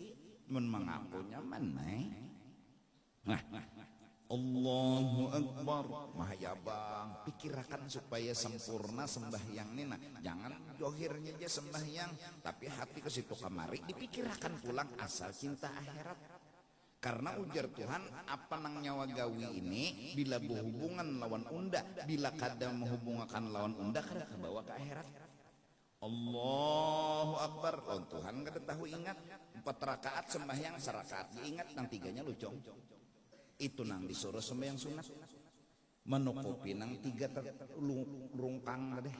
mun mengakunya mana? Nah, Allahu Akbar. Mahaya bang, pikirakan supaya sempurna sembahyang ini. Nah, jangan johirnya aja sembahyang, tapi hati ke situ kamari dipikirakan pulang asal cinta akhirat. Karena ujar Tuhan, apa nang nyawa gawi ini bila berhubungan lawan unda, bila kada menghubungkan lawan unda kada kebawa ke akhirat. Allahu Akbar. Oh Tuhan kada tahu ingat 4 rakaat sembahyang, serakaat diingat, nang 3-nya lucong. Itu nang disuruh sembahyang sunat. Menukupi nang 3 rungkang deh.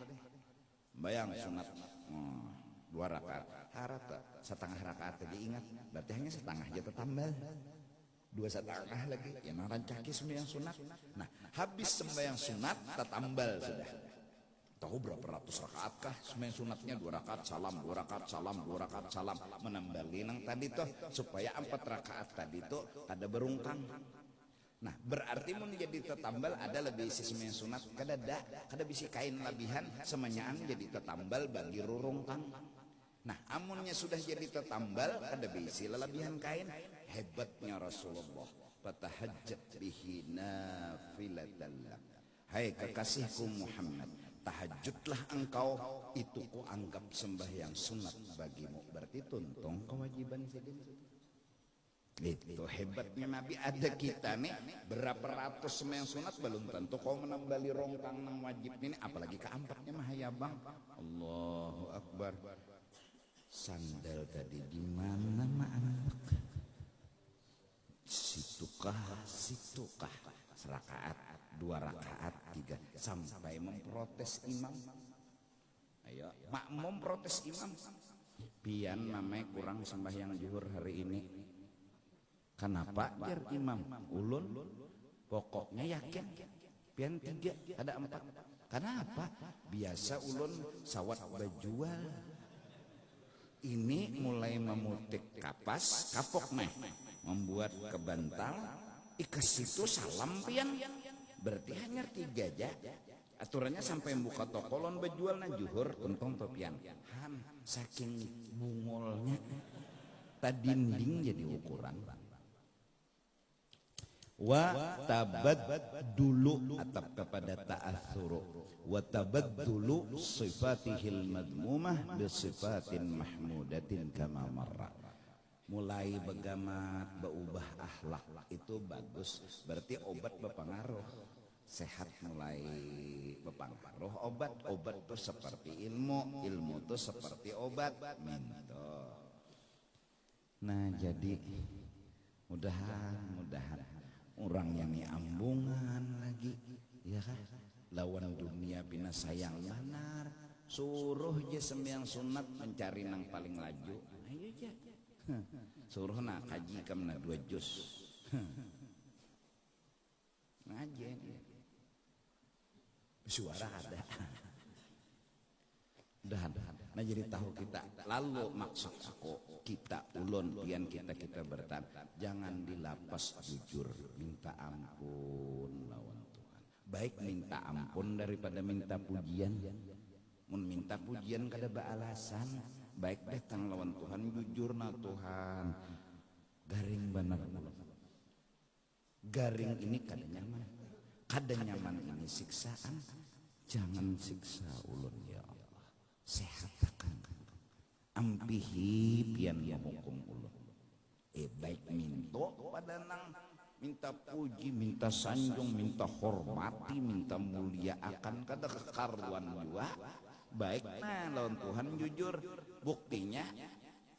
Bayang sunat 2 rakaat. Harap setengah rakaat diingat, berarti hanya setengah aja tambal. 2,5 lagi, ya nang rancaki sembahyang sunat. Nah, habis sembahyang sunat tambal sudah. Tahu berapa ratus rakaat kah sembahyang sunatnya? 2 rakaat salam, 2 rakaat salam, 2 rakaat salam. Menambali nang tadi tuh supaya 4 rakaat tadi tuh kada berungkang. Nah, berarti mau jadi tetambal ada lebih isi sembahyang sunat kada bisi kain labihan semanyaan jadi tetambal bagi rurungkang. Nah, amunnya sudah jadi tetambal kada bisi lelabihan kain. Hebatnya Rasulullah, fatahajjat bihi nafilatan lak. Hai kekasihku Muhammad, tahajudlah engkau, itu ku anggap sembahyang sunat bagimu. Berarti tuntung kewajiban sedih. Itu hebatnya Nabi. Ada kita nih berapa ratus sembahyang sunat belum tentu kau menambali rongkang nang wajib ini, apalagi keempatnya mah ya bang. Allahu Akbar. Sandal tadi di mana ma'anak? Situkah, serakaat, 2 rakaat, 3, sampai memprotes imam. Ayo, makmum protes imam. Pian namanya kurang sembahyang zuhur hari ini. Kenapa? Biar imam ulun pokoknya yakin. Pian 3, ada 4. Kenapa? Biasa ulun sawat bajual. Ini mulai memutik kapas, kapok nih, membuat kebantal, ikas itu salam pian. Berarti hanya 3 aja. Aturannya sampai buka toko lon berjual na juhur untung topian. Han saking bungolnya tadinding jadi ukuran. Wa tabad dulu atap kepada ta'athuru wa tabad dulu sifatihil madmumah bisifatin mahmudatin kama marra. Mulai begamat berubah akhlak itu bagus, berarti obat berpengaruh. Sehat mulai berpengaruh obat tuh seperti ilmu tuh seperti obat minto. Nah jadi mudahan orang yang ambungan lagi ya kan, lawan dunia bina sayang manar, suruh je sembahyang sunat mencari nang paling laju. Ayo aja suruh nak kaji kamna 2 juz ngaji suara ada udah. Nah jadi tahu kita. Lalu maksud aku kita ulun pian kita bertahan, jangan dilapas jujur, minta ampun lawan Tuhan. Baik minta ampun daripada minta pujian. Mun minta pujian kada beralasan, baik datang lawan Tuhan jujur na Tuhan. Garing benar. Garing ini kada nyaman ini siksaan. Jangan siksa ulun ya Allah. Sehatakan ampihi pian menghukum ulun. Baik minto pada nang minta puji, minta sanjung, minta hormati, minta mulia akan kada kekaruan jua baik. Nah lawan Tuhan jujur, buktinya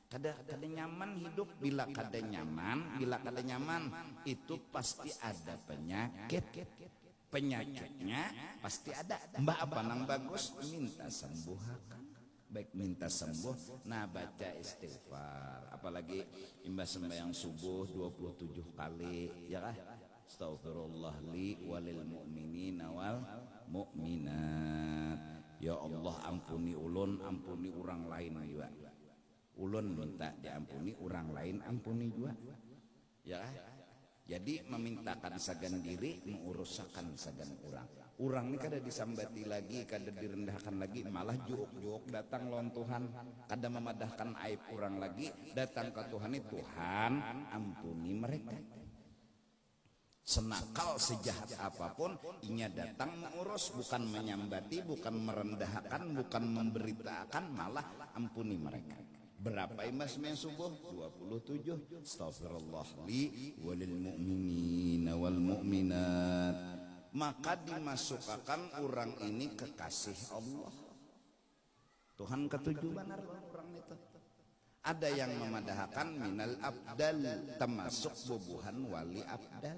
kada nyaman hidup. Bila kada nyaman itu pasti ada penyakitnya pasti ada. Mbak apa nang bagus minta sembuh, baik minta sembuh. Nah baca istighfar, apalagi imbas sembahyang subuh 27 kali ya kah, astaghfirullah li walil mu'minina wal mu'minat. Ya Allah ampuni ulun, ampuni orang lain juga. Ulun minta diampuni, orang lain ampuni juga ya kah? Jadi memintakan sagan diri, mengurusakan sagan orang. Orang ini kada disambati lagi, kada direndahkan lagi, malah juuk datang lawan Tuhan. Kada memadahkan aib orang lagi, datang ke Tuhan ini, Tuhan ampuni mereka. Senakal sejahat apapun, inya datang mengurus, bukan menyambati, bukan merendahkan, bukan memberitakan, malah ampuni mereka. Berapa imbas sembahyang subuh? 27. Astaghfirullah li walil mu'minina wal mu'minat. Maka dimasukkan orang ini kekasih Allah. Tuhan ketujuh benar orang itu. Ada yang memadahkan minal abdal, termasuk bubuhan wali abdal.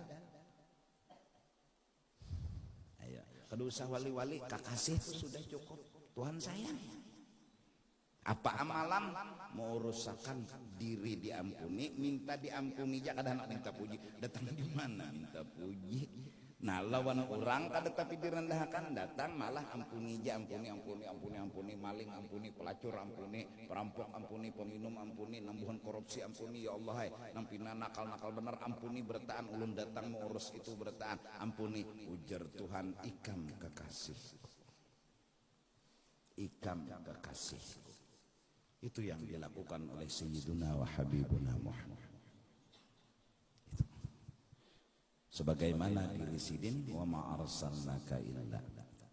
Ayo, kada usah wali-wali, kekasih itu sudah cukup. Tuhan sayang. Apa amalan mau rusakan diri diampuni, minta diampuni aja kadang minta puji. Datang di mana minta puji? Nah lawan orang kada tapi direndahkan, datang malah ampuni aja, ampuni, maling ampuni, pelacur ampuni, perampok ampuni, peminum ampuni, nambuhan korupsi ampuni. Ya Allah, nampina nakal bener ampuni, bertaan ulun datang mau urus itu bertaan ampuni. Ujar Tuhan, ikam kekasih, ikam kekasih. Itu yang dilakukan oleh Sayyiduna wa Habibuna Muhammad. Sebagaimana diri Sidin, wa ma arsalnaka illa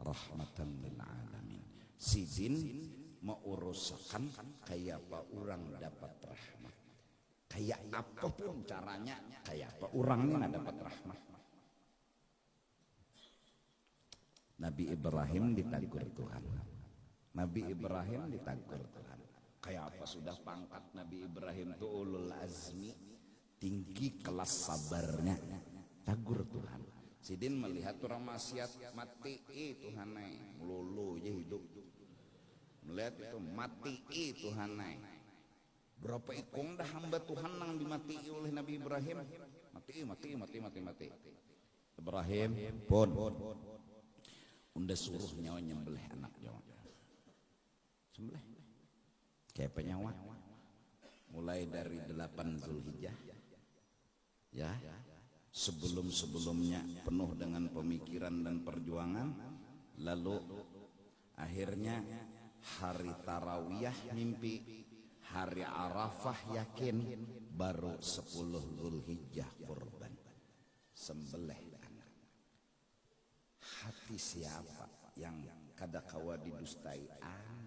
rahmatan lil alamin. Sidin menguruskan kayak apa orang dapat rahmat, kayak apapun caranya, kayak apa orang ini dapat rahmat. Nabi Ibrahim ditegur Tuhan. Nabi Ibrahim ditegur Tuhan. Kayak apa sudah pangkat Nabi Ibrahim itu ulul azmi, tinggi kelas sabarnya. Tagur Tuhan. Sidin melihat orang maksiat mati, Tuhan naik melulu aja hidup. Melihat itu mati, Tuhan naik. Berapa ikung dah hamba Tuhan yang dimati oleh Nabi Ibrahim. Mati. Ibrahim pun unda suruh nyawa nyembelih anak nyawa. Sembelih. Kayak penyawa. Mulai dari 8 Zulhijjah. Ya. Sebelumnya penuh dengan pemikiran dan perjuangan, lalu akhirnya hari Tarawiyah mimpi, hari Arafah yakin, baru 10 Zulhijjah kurban sembelih anak. Hati siapa yang kada kawa didustai anak?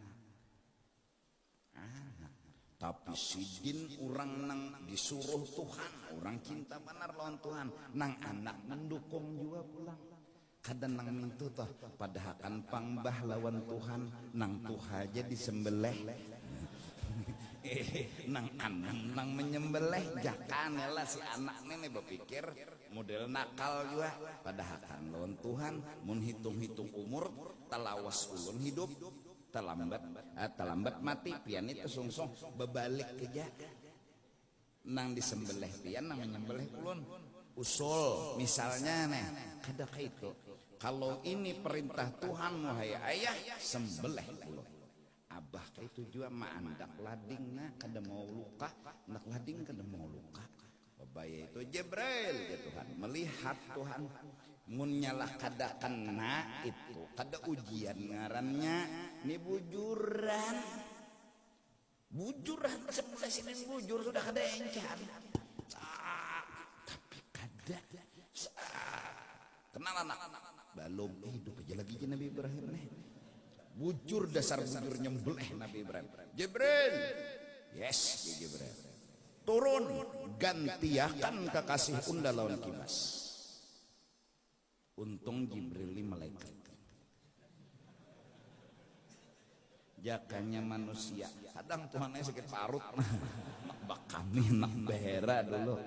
Tapi Sidin orang nang disuruh Tuhan, orang cinta benar lawan Tuhan, nang anak mendukung juga pulang. Kadang nang mintu toh, padahal kan pangbah lawan Tuhan, nang Tuhan aja disembelih. Nang anak nang menyembelih, jakan lah si anak ini berpikir model nakal juga. Padahal kan lawan Tuhan, mun hitung-hitung umur, talawas ulun hidup. Terlambat mati pian itu sungsung bebalik keja nang disembelih pian nang menyembelih ulun usul misalnya nih kada itu kalau ini perintah Tuhan wahai ayah sembelih ulun abah itu juga maandak lading nah kada mau luka nak lading kada mau luka babaya itu Jibril ya Tuhan melihat Tuhan mun nyalah kada kena itu kada ujian ngarannya ini bujuran sebelah sini bujur sudah kada encan tapi kada kenal anak belum hidup aja lagi Nabi Ibrahim nih bujur dasar bujur nyembelih Nabi Ibrahim Jibril yes Jibril turun gantiakan kekasih unda lawan kibas. Untung Jibril ini malaikat, jakanya manusia. Kadang Tuhannya sakit parut, nak kami nak behera dulu.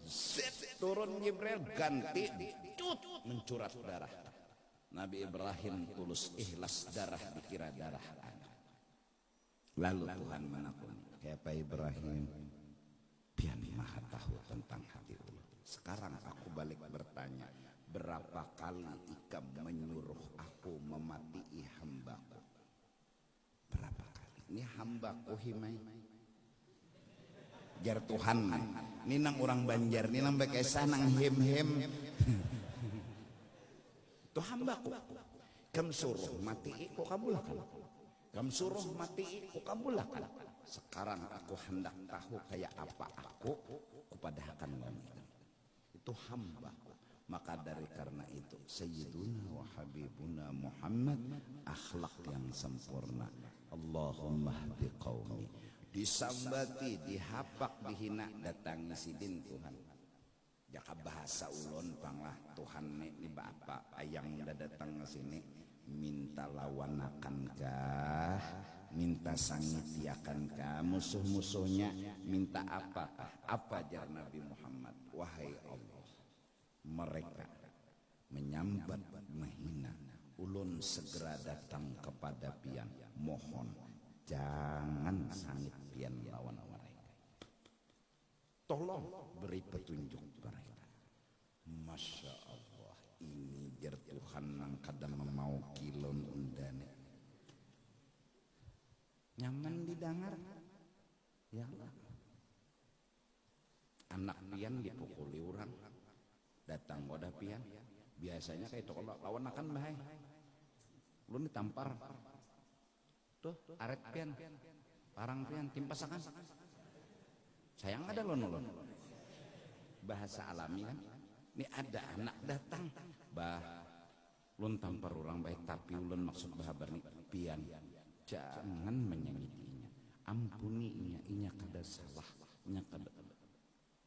Set, turun Jibril ganti, cut mencurat darah. Nabi Ibrahim tulus ikhlas, darah dikira darah anak. Lalu Tuhan menakuni, kayak Pak Ibrahim, pian maha tahu tentang hati Allah. Sekarang aku balik bertanya, berapa kali ikam menyuruh aku memati'i hambaku? Berapa kali? Ini hambaku himai. Jar Tuhan, ini nang orang Banjar, ini nang bekai sanang hem-hem. Itu hambaku. Kam suruh mati'i ku kabulkan. Kam suruh mati'i ku kabulkan. Sekarang aku hendak tahu kayak apa aku kepada akan wanita. Itu hambaku. Maka dari karena itu Sayyiduna wa Habibuna Muhammad, akhlak yang sempurna. Allahumma hdi qaumi. Disambati, dihapak, dihina, datangi sidin Tuhan. Jaka bahasa ulun panglah Tuhan ni bapak ayang udah datang ke sini minta lawanakan kah, minta sangitiakan kah, musuh-musuhnya minta apa? Apa jar Nabi Muhammad? Wahai Allah, mereka menyambat, menghina, ulun segera datang kepada pian, mohon jangan sangit pian lawan mereka. Tolong beri petunjuk mereka. Masya Allah, ini jar Tuhan nang kadang memau kilon undane. Nyaman didengar, ya Allah. Anak pian dipukuli orang, datang wadah pian. Biasanya kayak itu kalau lawan akan bahaya. Lu ditampar, tuh aret pian, parang pian, timpasakan. Sayang ada lon. Bahasa alami kan. Ini ada anak datang, bah, ulun tampar orang baik tapi ulun maksud bahabar nih pian. Jangan menyakitinya, ampuni inya kada salah, inya kada.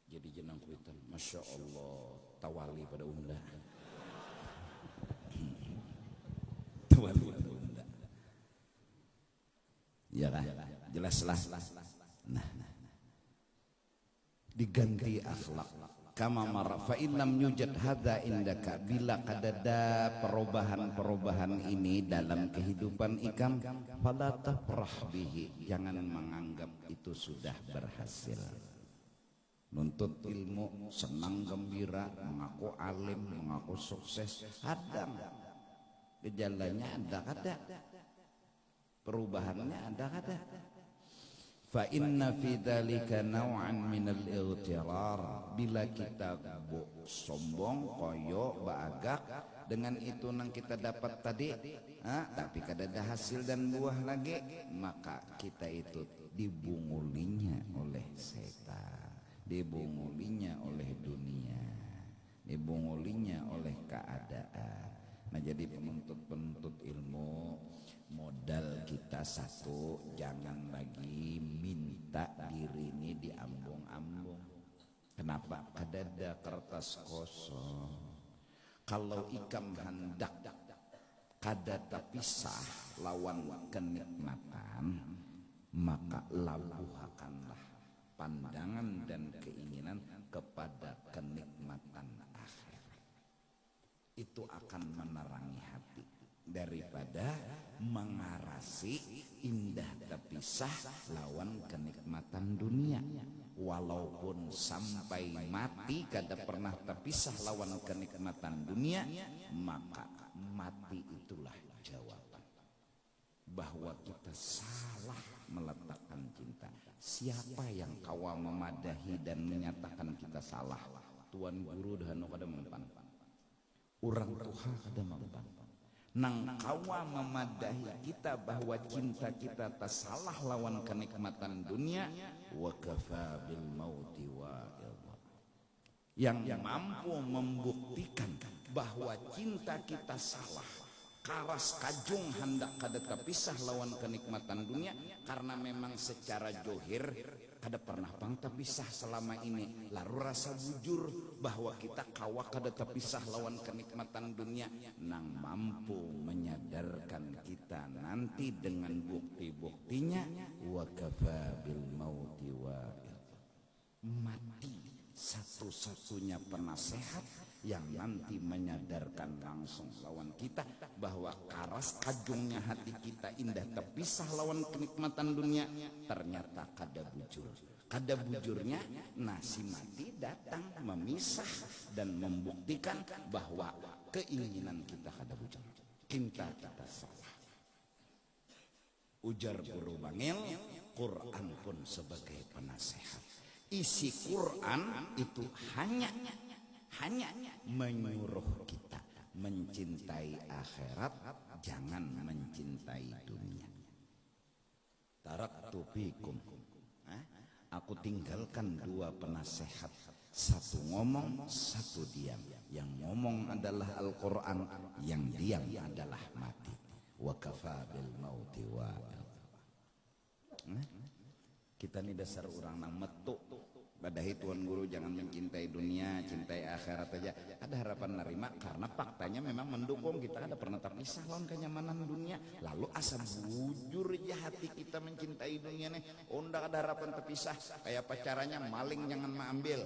Jadi jenang kuitan, masya Allah, tawali pada unda. Tawali pada unda. Ya kan, jelaslah. Nah. Diganti akhlak kama marra fa in lam yujad hadza indaka, bila kadada perubahan-perubahan ini dalam kehidupan ikam, fala tafrah bihi, jangan menganggap itu sudah berhasil. Nuntut ilmu senang gembira, mengaku alim, mengaku sukses, ada gejalanya, ada kada, perubahannya ada kada. Fa inna fi dzalika naw'an minal ightirar, bila kita sombong koyo baagak dengan itu nang kita dapat tadi, tapi kada ada hasil dan buah lagi, maka kita itu dibungulinya oleh setan, dibungulinya oleh dunia, dibungulinya oleh keadaan. Nah, jadi penuntut ilmu, modal kita satu, jangan lagi minta diri ini diambung-ambung. Kenapa? Kadada kertas kosong. Kalau ikam hendak kadada pisah lawan kenikmatan, maka labuhakanlah pandangan dan keinginan kepada kenikmatan akhir. Itu akan menerangi hati daripada mengarasi indah terpisah lawan kenikmatan dunia. Walaupun sampai mati kada pernah terpisah lawan kenikmatan dunia, maka mati itulah jawaban bahwa kita salah meletakkan cinta. Siapa yang kawa memadahi dan menyatakan kita salah? Tuan guru dahanu kada mempan, orang Tuhan kada mempan. Nang kawa memadahi kita bahwa cinta kita tak salah lawan kenikmatan dunia, wa kafa bil mauti wa ilmu. Yang mampu membuktikan bahwa cinta kita salah, karas kajung hendak kada terpisah lawan kenikmatan dunia, karena memang secara johir kada pernah pang terpisah selama ini. Lalu rasa bujur bahwa kita kawa kada terpisah lawan kenikmatan dunia, nang mampu menyadarkan kita nanti dengan bukti-buktinya. Wa kafa bil mauti wa mati satu-satunya penasehat yang nanti menyadarkan langsung lawan kita bahwa karas kajungnya hati kita indah terpisah lawan kenikmatan dunia, ternyata kada bujur. Kada bujurnya nasi mati datang memisah dan membuktikan bahwa keinginan kita kada bujur, cinta kita salah. Ujar Guru Bangil, Quran pun sebagai penasehat. Isi Quran itu hanya menyuruh kita mencintai akhirat, jangan mencintai dunia. Taraktu fikum, aku tinggalkan dua penasehat, satu ngomong, satu diam. Yang ngomong adalah Al-Quran, yang diam adalah mati. Wa kafa bil mauti wa kita ni dasar orang nang metu. Badahi Tuan Guru jangan mencintai dunia, cintai akhirat aja. Ada harapan nerima karena faktanya memang mendukung kita ada pernah terpisah lawan kenyamanan dunia. Lalu asa bujur aja hati kita mencintai dunia nih. Oh ndak ada harapan terpisah. Kayak apa caranya? Maling jangan mengambil.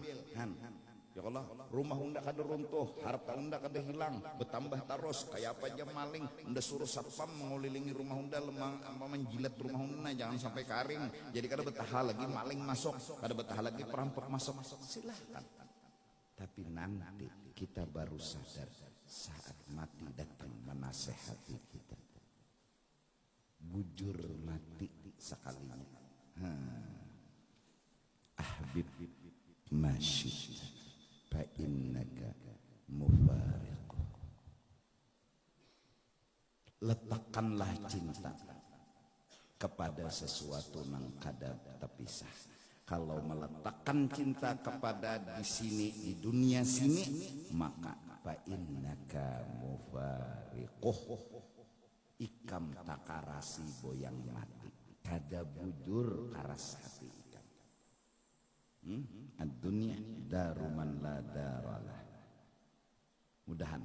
Ya Allah, rumah unda kada runtuh, harta unda kada hilang, bertambah terus. Kayak apa aja maling, unda suruh satpam mengelilingi rumah unda, menjilat rumah unda, jangan sampai karing. Jadi kada betah lagi maling masuk, kada betah lagi perampok masuk. Silahkan. Tapi nanti kita baru sadar saat mati datang menasehati kita. Bujur mati sekalinya. Ahbib masyid. Fa'innaka mufariq. Letakkanlah cinta kepada sesuatu yang kada terpisah. Kalau meletakkan cinta kepada di sini, di dunia sini, maka fa'innaka mufariquh, ikam takarasi boyang mati, kada bujur karas hati. Ad-dunya daruman la daralah. Mudahan.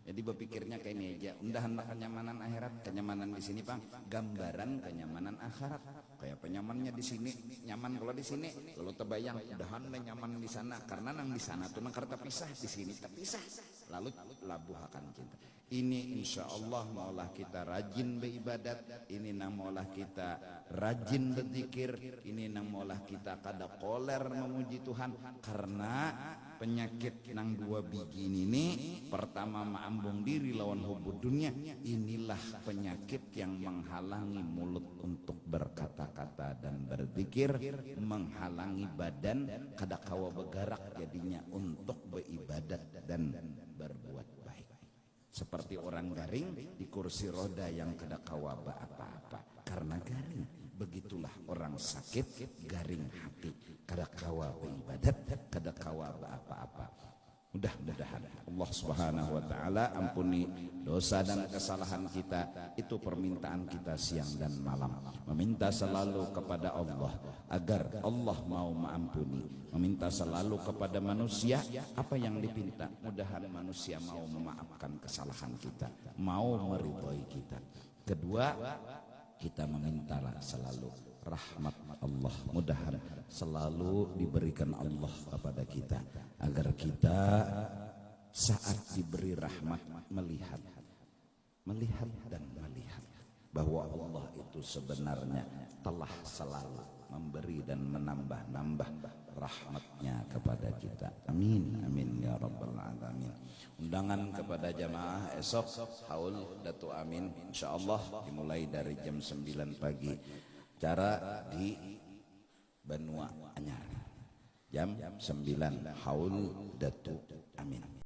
Jadi berpikirnya kayak ini aja. Undahan kenyamanan akhirat, kenyamanan di sini Bang, gambaran kenyamanan akhirat. Kayak penyamannya di sini, nyaman kalau di sini. Lalu terbayang, udahan nyaman di sana karena nang di sana tuh nang karta pisah, di sini terpisah. Lalu labuh akan cinta. Ini insya Allah maulah kita rajin beribadat. Ini nang maulah kita rajin berzikir. Ini nang maulah kita kada koler memuji Tuhan. Karena penyakit nang dua biji ini, pertama maambung diri lawan hubud dunia. Inilah penyakit yang menghalangi mulut untuk berkata-kata dan berzikir, menghalangi badan kada kawa bergerak jadinya untuk beribadat dan berbuat baik. Seperti orang garing di kursi roda yang kada kawa apa-apa karena garing. Begitulah orang sakit garing hati, kada kawa beribadat, kada kawa apa-apa. Mudah-mudahan Allah Subhanahu wa taala ampuni dosa dan kesalahan kita. Itu permintaan kita siang dan malam. Meminta selalu kepada Allah agar Allah mau mengampuni. Meminta selalu kepada manusia apa yang dipinta. Mudahan manusia mau memaafkan kesalahan kita, mau meridhoi kita. Kedua, kita memintalah selalu rahmat Allah, mudahan selalu diberikan Allah kepada kita agar kita saat diberi rahmat melihat dan melihat bahwa Allah itu sebenarnya telah selalu memberi dan menambah rahmatnya kepada kita. Amin amin ya rabbal alamin. Undangan kepada jamaah esok haul Datu Amin insyaallah dimulai dari jam 9 pagi. Cara di Banua Anyar jam 9 haul Datu Amin.